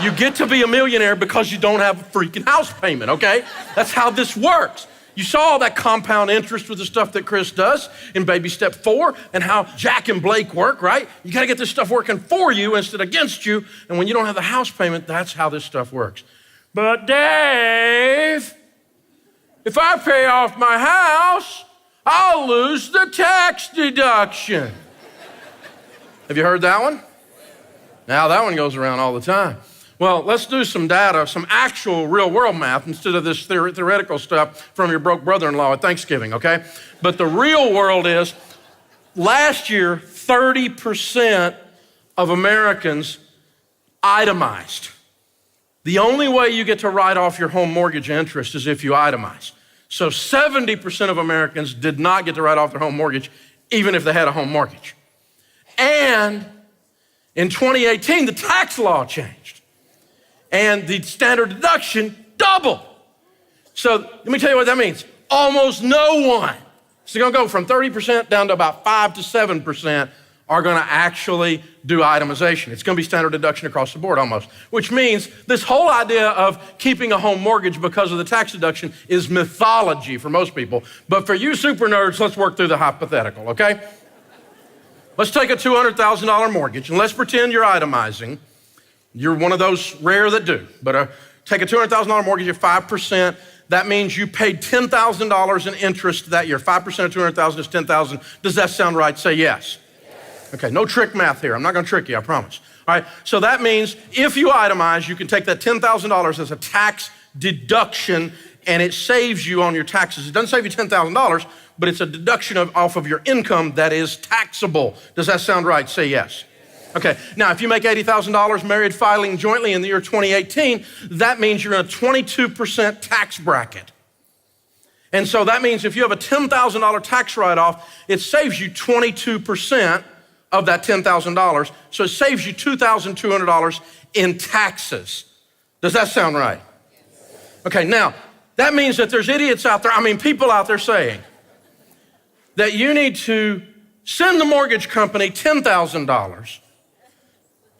You get to be a millionaire because you don't have a freaking house payment, okay? That's how this works. You saw all that compound interest with the stuff that Chris does in baby step 4 and how Jack and Blake work, right? You gotta get this stuff working for you instead of against you. And when you don't have the house payment, that's how this stuff works. But Dave, if I pay off my house, I'll lose the tax deduction. Have you heard that one? Now that one goes around all the time. Well, let's do some data, some actual real world math instead of this theoretical stuff from your broke brother-in-law at Thanksgiving, okay? But the real world is, last year, 30% of Americans itemized. The only way you get to write off your home mortgage interest is if you itemize. So 70% of Americans did not get to write off their home mortgage, even if they had a home mortgage. And in 2018, the tax law changed. And the standard deduction doubled. So let me tell you what that means. Almost no one. So you're gonna go from 30% down to about 5 to 7% are gonna actually do itemization. It's gonna be standard deduction across the board almost, which means this whole idea of keeping a home mortgage because of the tax deduction is mythology for most people. But for you super nerds, let's work through the hypothetical, okay? Let's take a $200,000 mortgage and let's pretend you're itemizing. You're one of those rare that do, but take a $200,000 mortgage at 5%. That means you paid $10,000 in interest that year. 5% of 200,000 is 10,000. Does that sound right? Say yes. Okay, no trick math here. I'm not gonna trick you, I promise. All right, so that means if you itemize, you can take that $10,000 as a tax deduction and it saves you on your taxes. It doesn't save you $10,000, but it's a deduction off of your income that is taxable. Does that sound right? Say yes. Okay, now if you make $80,000 married filing jointly in the year 2018, that means you're in a 22% tax bracket. And so that means if you have a $10,000 tax write-off, it saves you 22% of that $10,000. So it saves you $2,200 in taxes. Does that sound right? Okay, now that means that there's idiots out there, people out there saying that you need to send the mortgage company $10,000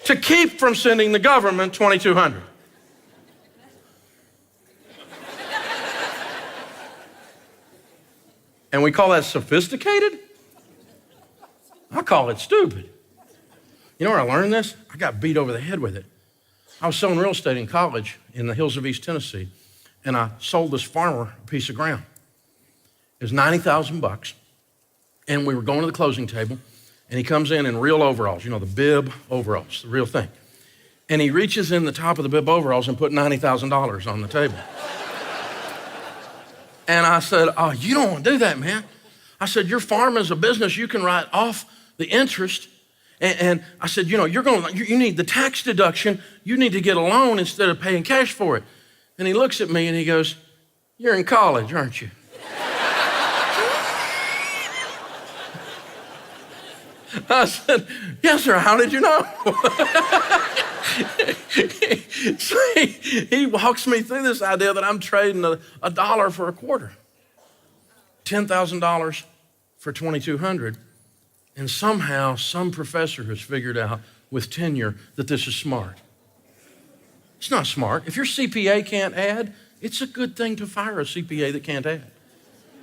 to keep from sending the government $2,200. And we call that sophisticated? I call it stupid. You know where I learned this? I got beat over the head with it. I was selling real estate in college in the hills of East Tennessee, and I sold this farmer a piece of ground. It was $90,000, and we were going to the closing table, and he comes in real overalls, the bib overalls, the real thing. And he reaches in the top of the bib overalls and put $90,000 on the table. And I said, oh, you don't want to do that, man. I said, your farm is a business. You can write off the interest. And I said, you need the tax deduction. You need to get a loan instead of paying cash for it. And he looks at me and he goes, you're in college, aren't you? I said, yes, sir, how did you know? So he walks me through this idea that I'm trading a dollar for a quarter. $10,000 for $2,200, and somehow some professor has figured out with tenure that this is smart. It's not smart. If your CPA can't add, it's a good thing to fire a CPA that can't add.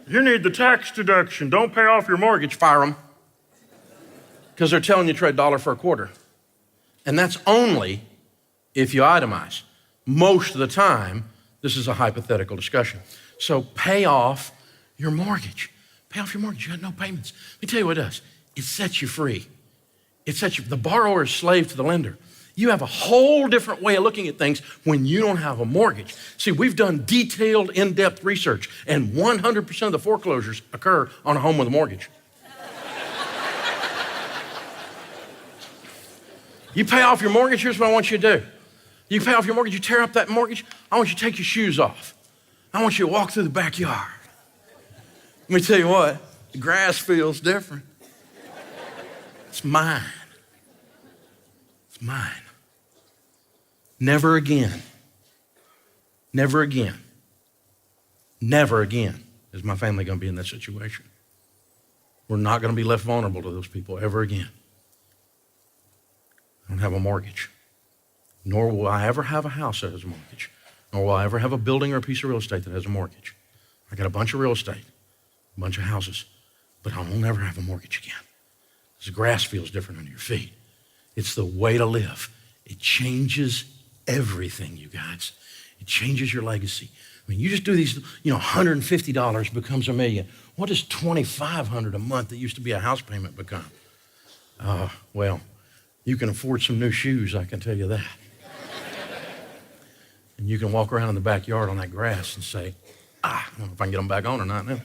You need the tax deduction. Don't pay off your mortgage. Fire them. Because they're telling you to trade dollar for a quarter. And that's only if you itemize. Most of the time, this is a hypothetical discussion. So pay off your mortgage. Pay off your mortgage. You had no payments. Let me tell you what it does. It sets you free. The borrower is slave to the lender. You have a whole different way of looking at things when you don't have a mortgage. See, we've done detailed, in-depth research, and 100% of the foreclosures occur on a home with a mortgage. You pay off your mortgage, here's what I want you to do. You pay off your mortgage, you tear up that mortgage, I want you to take your shoes off. I want you to walk through the backyard. Let me tell you what, the grass feels different. It's mine. It's mine. Never again, never again, never again is my family going to be in that situation. We're not going to be left vulnerable to those people ever again. I don't have a mortgage, nor will I ever have a house that has a mortgage, nor will I ever have a building or a piece of real estate that has a mortgage. I got a bunch of real estate, a bunch of houses, but I will never have a mortgage again. Because the grass feels different under your feet. It's the way to live. It changes everything, you guys. It changes your legacy. I mean, you just do these, $150 becomes $1 million. What does $2,500 a month that used to be a house payment become? Well, you can afford some new shoes, I can tell you that. And you can walk around in the backyard on that grass and say, I don't know if I can get them back on or not now.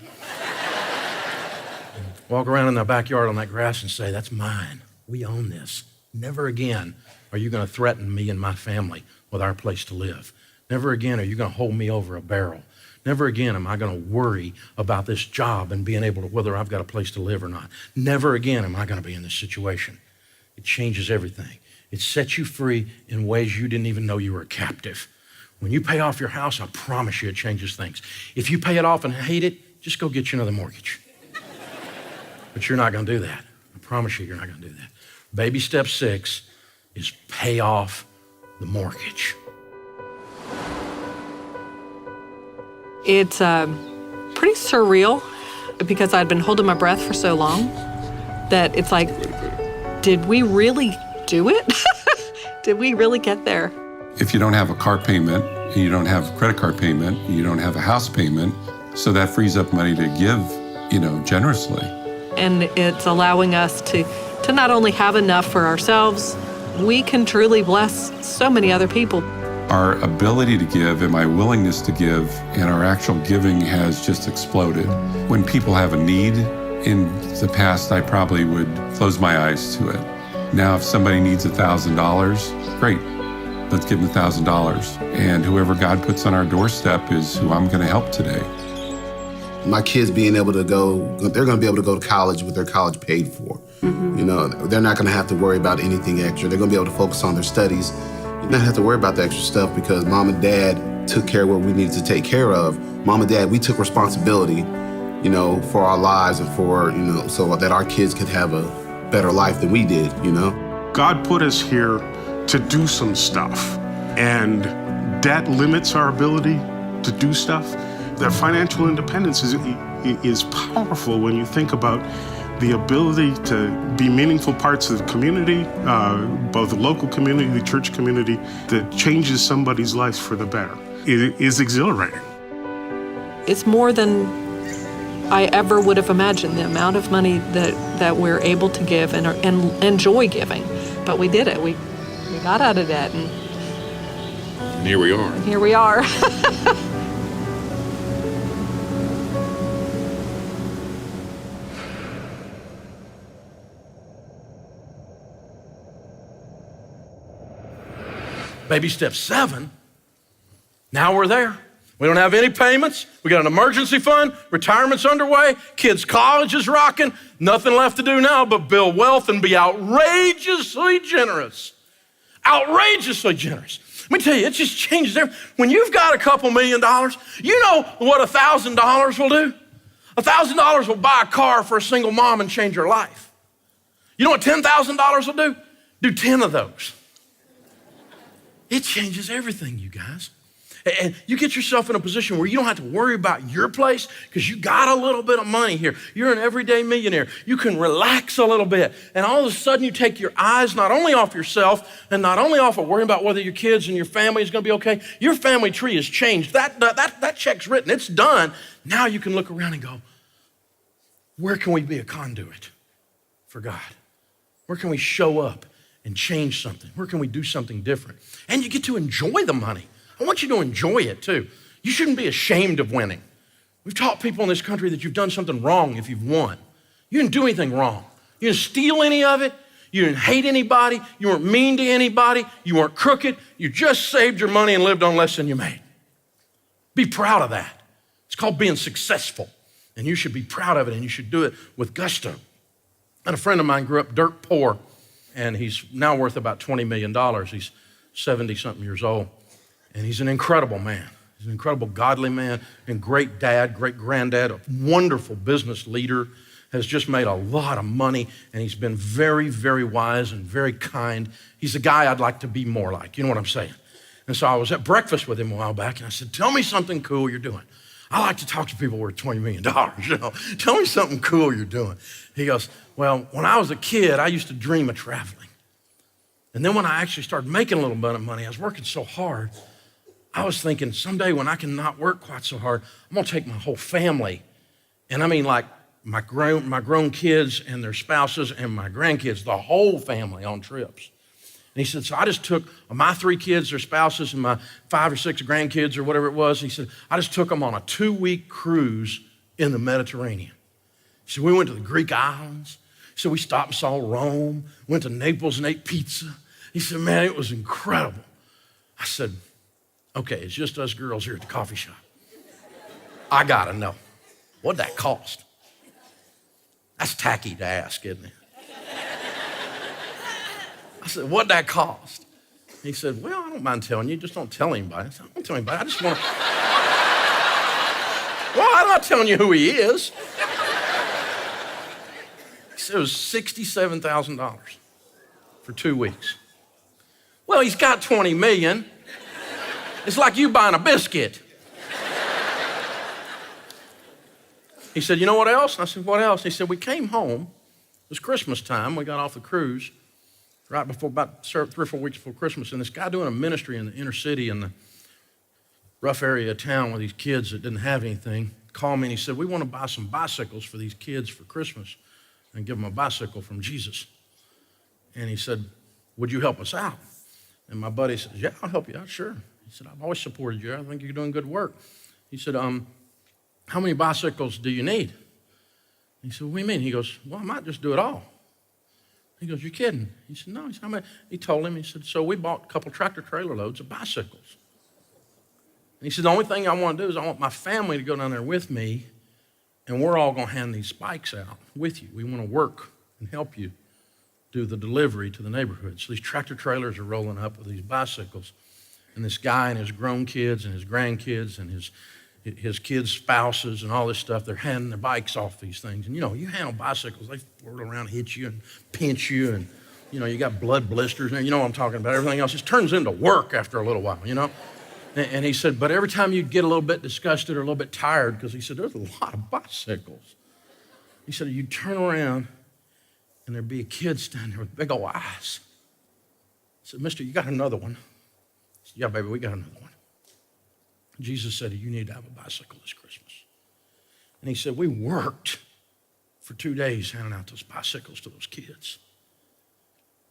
Walk around in the backyard on that grass and say, that's mine. We own this. Never again are you going to threaten me and my family with our place to live. Never again are you going to hold me over a barrel. Never again am I going to worry about this job and being able to, whether I've got a place to live or not. Never again am I going to be in this situation. It changes everything. It sets you free in ways you didn't even know you were a captive. When you pay off your house, I promise you it changes things. If you pay it off and hate it, just go get you another mortgage. But you're not going to do that. I promise you, you're not going to do that. Baby step 6 is pay off the mortgage. It's pretty surreal because I'd been holding my breath for so long that it's like, did we really do it? Did we really get there? If you don't have a car payment, and you don't have a credit card payment, and you don't have a house payment, so that frees up money to give, generously. And it's allowing us to not only have enough for ourselves, we can truly bless so many other people. Our ability to give and my willingness to give and our actual giving has just exploded. When people have a need, in the past I probably would close my eyes to it. Now if somebody needs $1,000, great, let's give them $1,000. And whoever God puts on our doorstep is who I'm going to help today. My kids being able to they're going to be able to go to college with their college paid for. Mm-hmm. They're not going to have to worry about anything extra. They're going to be able to focus on their studies. You don't have to worry about the extra stuff because mom and dad took care of what we needed to take care of. Mom and dad, we took responsibility, for our lives and for, so that our kids could have a better life than we did, God put us here to do some stuff, and debt limits our ability to do stuff. That financial independence is powerful when you think about the ability to be meaningful parts of the community, both the local community, the church community, that changes somebody's life for the better. It is exhilarating. It's more than I ever would have imagined, the amount of money that we're able to give and enjoy giving. But we did it. We got out of debt. And here we are. Here we are. Baby step 7, now we're there. We don't have any payments. We got an emergency fund. Retirement's underway. Kids' college is rocking. Nothing left to do now but build wealth and be outrageously generous. Outrageously generous. Let me tell you, it just changes everything. When you've got a couple $1 million, you know what $1,000 will do? $1,000 will buy a car for a single mom and change her life. You know what $10,000 will do? Do 10 of those. It changes everything, you guys. And you get yourself in a position where you don't have to worry about your place because you got a little bit of money here. You're an everyday millionaire. You can relax a little bit. And all of a sudden you take your eyes not only off yourself and not only off of worrying about whether your kids and your family is going to be okay. Your family tree has changed. That check's written. It's done. Now you can look around and go, where can we be a conduit for God? Where can we show up and change something? Where can we do something different? And you get to enjoy the money. I want you to enjoy it too. You shouldn't be ashamed of winning. We've taught people in this country that you've done something wrong if you've won. You didn't do anything wrong. You didn't steal any of it. You didn't hate anybody. You weren't mean to anybody. You weren't crooked. You just saved your money and lived on less than you made. Be proud of that. It's called being successful. And you should be proud of it, and you should do it with gusto. And a friend of mine grew up dirt poor, and he's now worth about $20 million. He's 70-something years old. And he's an incredible man. He's an incredible godly man and great dad, great granddad, a wonderful business leader, has just made a lot of money, and he's been very, very wise and very kind. He's a guy I'd like to be more like, you know what I'm saying? And so I was at breakfast with him a while back, and I said, tell me something cool you're doing. I like to talk to people worth $20 million, you know. Tell me something cool you're doing. He goes, well, when I was a kid, I used to dream of traveling. And then when I actually started making a little bit of money, I was working so hard, I was thinking someday when I can not work quite so hard, I'm gonna take my whole family, and I mean like my grown kids and their spouses and my grandkids, the whole family on trips. And he said, so I just took my 3 kids, their spouses, and my 5 or 6 grandkids or whatever it was. He said, I just took them on a 2-week cruise in the Mediterranean. He said, we went to the Greek islands. He said, we stopped and saw Rome, went to Naples and ate pizza. He said, man, it was incredible. I said, okay, it's just us girls here at the coffee shop. I gotta know, what'd that cost? That's tacky to ask, isn't it? I said, what'd that cost? He said, well, I don't mind telling you, just don't tell anybody. I said, I don't tell anybody, I just want to. Well, I'm not telling you who he is. He said it was $67,000 for 2 weeks. Well, he's got 20 million. It's like you buying a biscuit. He said, you know what else? And I said, what else? He said, we came home. It was Christmas time. We got off the cruise right before, about 3 or 4 weeks before Christmas. And this guy doing a ministry in the inner city in the rough area of town with these kids that didn't have anything called me and he said, we want to buy some bicycles for these kids for Christmas and give them a bicycle from Jesus. And he said, would you help us out? And my buddy said, yeah, I'll help you out, sure. He said, I've always supported you. I think you're doing good work. He said, how many bicycles do you need? He said, what do you mean? He goes, well, I might just do it all. He goes, you're kidding. He said, no. He said, how many? He told him, he said, so we bought a couple tractor trailer loads of bicycles. And he said, the only thing I want to do is I want my family to go down there with me, and we're all going to hand these bikes out with you. We want to work and help you do the delivery to the neighborhood. So these tractor trailers are rolling up with these bicycles. And this guy and his grown kids and his grandkids and his kids' spouses and all this stuff, they're handing their bikes off these things. And, you know, you handle bicycles, they whirl around, hit you and pinch you, and, you know, you got blood blisters, and you know what I'm talking about. Everything else just turns into work after a little while, you know. And he said, but every time you'd get a little bit disgusted or a little bit tired, because he said, there's a lot of bicycles. He said, you'd turn around, and there'd be a kid standing there with big old eyes. He said, mister, you got another one? I said, yeah, baby, we got another one. Jesus said, you need to have a bicycle this Christmas. And he said, we worked for 2 days handing out those bicycles to those kids.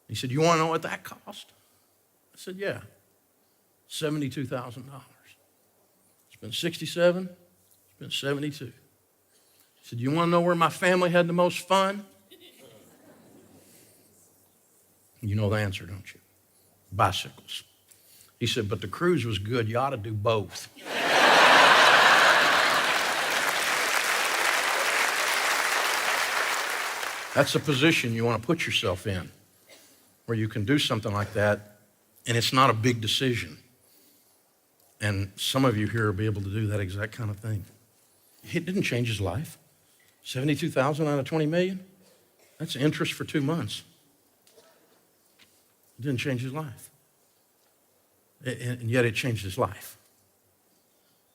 He said, you want to know what that cost? I said, yeah, $72,000. It's been 67, it's been 72. He said, you want to know where my family had the most fun? You know the answer, don't you? Bicycles. He said, but the cruise was good. You ought to do both. That's a position you want to put yourself in, where you can do something like that, and it's not a big decision. And some of you here will be able to do that exact kind of thing. It didn't change his life. $72,000 out of $20 million? That's interest for 2 months. It didn't change his life. And yet it changed his life.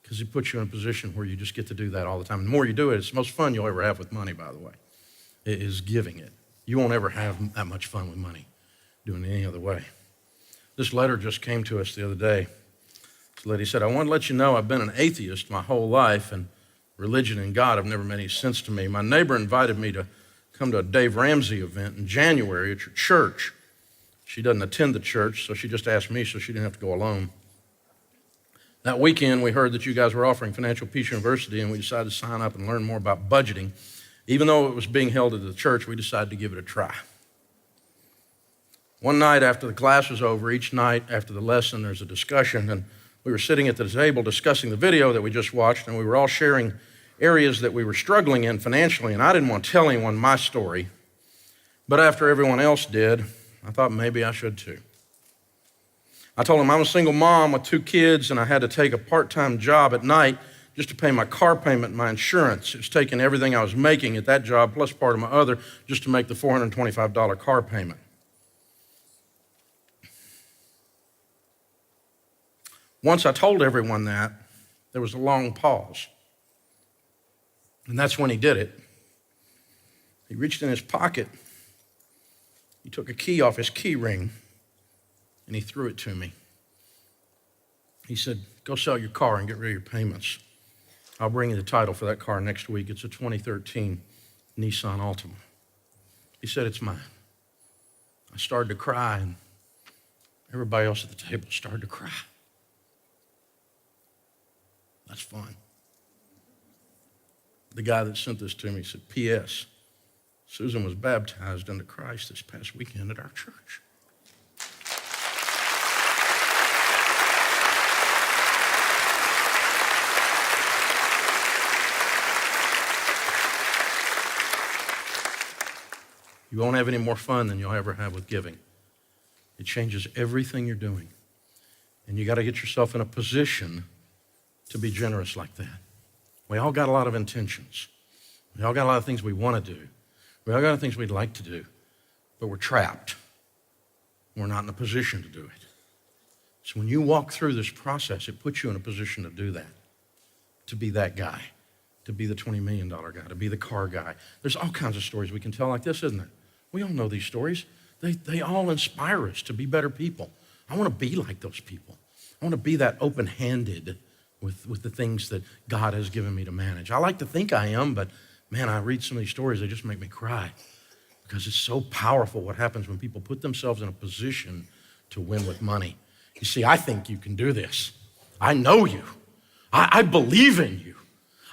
Because he puts you in a position where you just get to do that all the time. And the more you do it, it's the most fun you'll ever have with money, by the way. It is giving it. You won't ever have that much fun with money doing it any other way. This letter just came to us the other day. This lady said, I want to let you know I've been an atheist my whole life, and religion and God have never made any sense to me. My neighbor invited me to come to a Dave Ramsey event in January at your church. She doesn't attend the church, so she just asked me so she didn't have to go alone. That weekend, we heard that you guys were offering Financial Peace University, and we decided to sign up and learn more about budgeting. Even though it was being held at the church, we decided to give it a try. One night after the class was over, each night after the lesson, there's a discussion, and we were sitting at the table discussing the video that we just watched, and we were all sharing areas that we were struggling in financially, and I didn't want to tell anyone my story, but after everyone else did, I thought maybe I should too. I told him I'm a single mom with 2 kids, and I had to take a part-time job at night just to pay my car payment and my insurance. It was taking everything I was making at that job, plus part of my other, just to make the $425 car payment. Once I told everyone that, there was a long pause. And that's when he did it. He reached in his pocket, he took a key off his key ring, and he threw it to me. He said, go sell your car and get rid of your payments. I'll bring you the title for that car next week. It's a 2013 Nissan Altima. He said, it's mine. I started to cry, and everybody else at the table started to cry. That's fun. The guy that sent this to me said, P.S. Susan was baptized into Christ this past weekend at our church. You won't have any more fun than you'll ever have with giving. It changes everything you're doing. And you got to get yourself in a position to be generous like that. We all got a lot of intentions. We all got a lot of things we want to do. We all got things we'd like to do, but we're trapped. We're not in a position to do it. So when you walk through this process, it puts you in a position to do that, to be that guy, to be the $20 million guy, to be the car guy. There's all kinds of stories we can tell like this, isn't it? We all know these stories. They all inspire us to be better people. I want to be like those people. I want to be that open-handed with the things that God has given me to manage. I like to think I am, but man, I read some of these stories, they just make me cry because it's so powerful what happens when people put themselves in a position to win with money. You see, I think you can do this. I know you. I believe in you.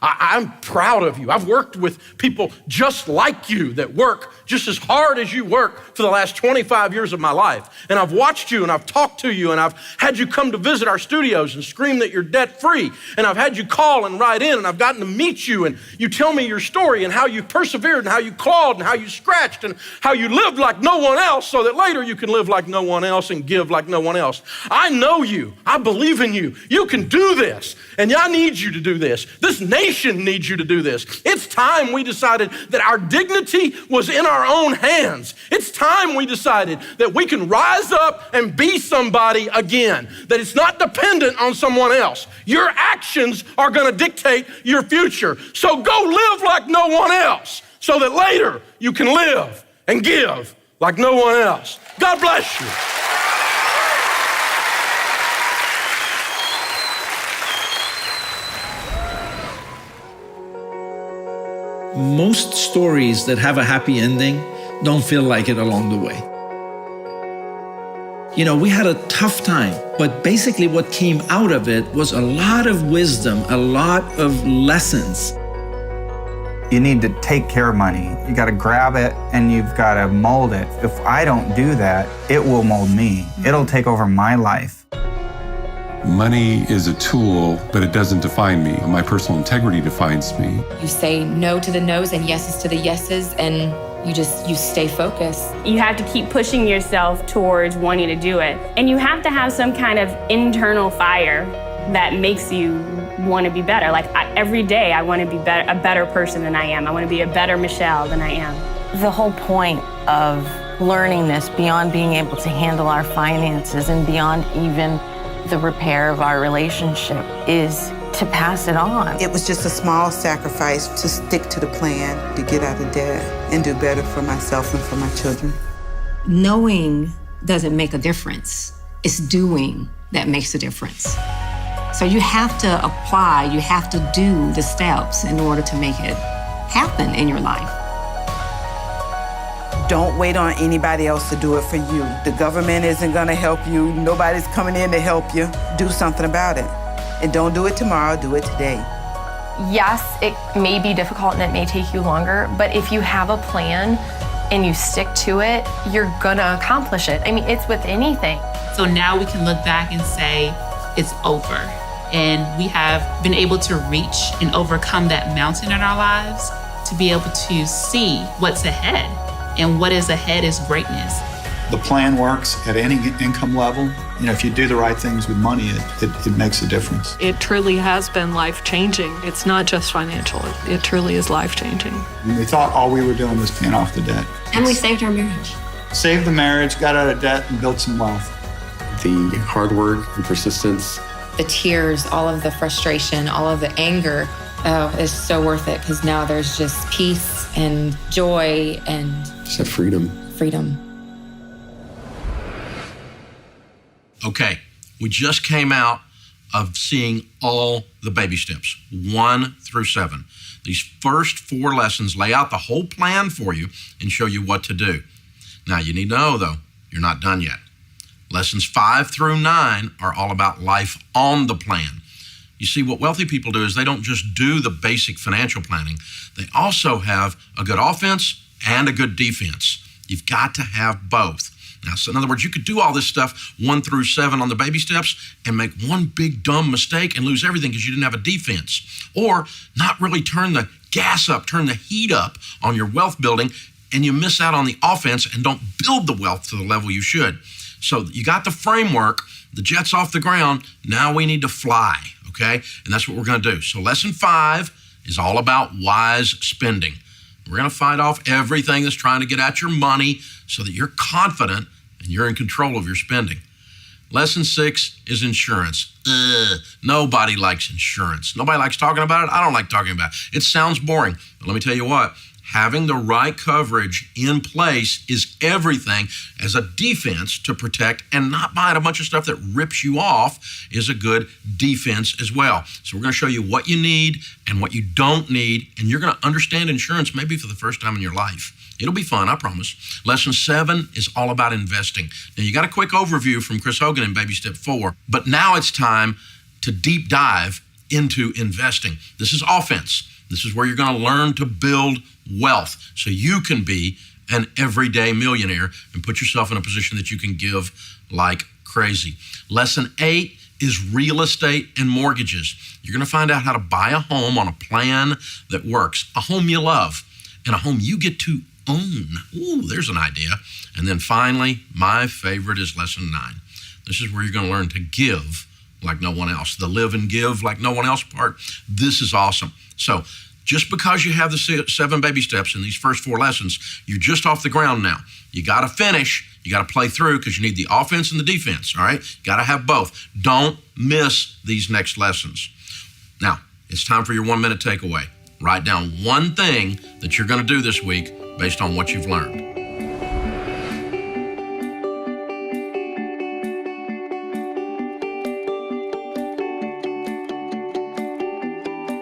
I'm proud of you. I've worked with people just like you that work just as hard as you work for the last 25 years of my life. And I've watched you and I've talked to you and I've had you come to visit our studios and scream that you're debt-free. And I've had you call and write in and I've gotten to meet you and you tell me your story and how you persevered and how you clawed and how you scratched and how you lived like no one else so that later you can live like no one else and give like no one else. I know you. I believe in you. You can do this. And I need you to do this. This nation needs you to do this. It's time we decided that our dignity was in our own hands. It's time we decided that we can rise up and be somebody again, that it's not dependent on someone else. Your actions are going to dictate your future. So go live like no one else so that later you can live and give like no one else. God bless you. Most stories that have a happy ending don't feel like it along the way. You know, we had a tough time, but basically what came out of it was a lot of wisdom, a lot of lessons. You need to take care of money. You got to grab it and you've got to mold it. If I don't do that, it will mold me. It'll take over my life. Money is a tool, but it doesn't define me. My personal integrity defines me. You say no to the no's and yeses to the yeses, and you stay focused. You have to keep pushing yourself towards wanting to do it. And you have to have some kind of internal fire that makes you want to be better. Like every day I want to be a better person than I am. I want to be a better Michelle than I am. The whole point of learning this, beyond being able to handle our finances and beyond even the repair of our relationship, is to pass it on. It was just a small sacrifice to stick to the plan, to get out of debt and do better for myself and for my children. Knowing doesn't make a difference. It's doing that makes a difference. So you have to apply, you have to do the steps in order to make it happen in your life. Don't wait on anybody else to do it for you. The government isn't gonna help you. Nobody's coming in to help you. Do something about it. And don't do it tomorrow, do it today. Yes, it may be difficult and it may take you longer, but if you have a plan and you stick to it, you're gonna accomplish it. I mean, it's with anything. So now we can look back and say, it's over. And we have been able to reach and overcome that mountain in our lives to be able to see what's ahead. And what is ahead is greatness. The plan works at any income level. You know, if you do the right things with money, it makes a difference. It truly has been life-changing. It's not just financial. It truly is life-changing. We thought all we were doing was paying off the debt. And we saved our marriage. Saved the marriage, got out of debt, and built some wealth. The hard work and persistence. The tears, all of the frustration, all of the anger, is so worth it, because now there's just peace and joy and just have freedom. Freedom. Okay, we just came out of seeing all the baby steps, 1 through 7. These first 4 lessons lay out the whole plan for you and show you what to do. Now, you need to know, though, you're not done yet. Lessons 5 through 9 are all about life on the plan. You see, what wealthy people do is they don't just do the basic financial planning. They also have a good offense and a good defense. You've got to have both. Now, so in other words, you could do all this stuff 1 through 7 on the baby steps and make one big dumb mistake and lose everything because you didn't have a defense. Or not really turn the gas up, turn the heat up on your wealth building, and you miss out on the offense and don't build the wealth to the level you should. So you got the framework, the jet's off the ground, now we need to fly, okay? And that's what we're gonna do. So lesson 5 is all about wise spending. We're gonna fight off everything that's trying to get at your money so that you're confident and you're in control of your spending. Lesson 6 is insurance. Nobody likes insurance. Nobody likes talking about it. I don't like talking about it. It sounds boring, but let me tell you what, having the right coverage in place is everything as a defense to protect, and not buying a bunch of stuff that rips you off is a good defense as well. So we're gonna show you what you need and what you don't need, and you're gonna understand insurance maybe for the first time in your life. It'll be fun, I promise. Lesson 7 is all about investing. Now, you got a quick overview from Chris Hogan in Baby Step 4, but now it's time to deep dive into investing. This is offense. This is where you're gonna learn to build wealth so you can be an everyday millionaire and put yourself in a position that you can give like crazy. Lesson 8 is real estate and mortgages. You're gonna find out how to buy a home on a plan that works, a home you love, and a home you get to own. Ooh, there's an idea. And then finally, my favorite is lesson 9. This is where you're gonna learn to give like no one else. The live and give like no one else part. This is awesome. So just because you have the 7 baby steps in these first 4 lessons, you're just off the ground now. You gotta finish, you gotta play through, because you need the offense and the defense, all right? You gotta have both. Don't miss these next lessons. Now, it's time for your 1-minute takeaway. Write down one thing that you're gonna do this week based on what you've learned.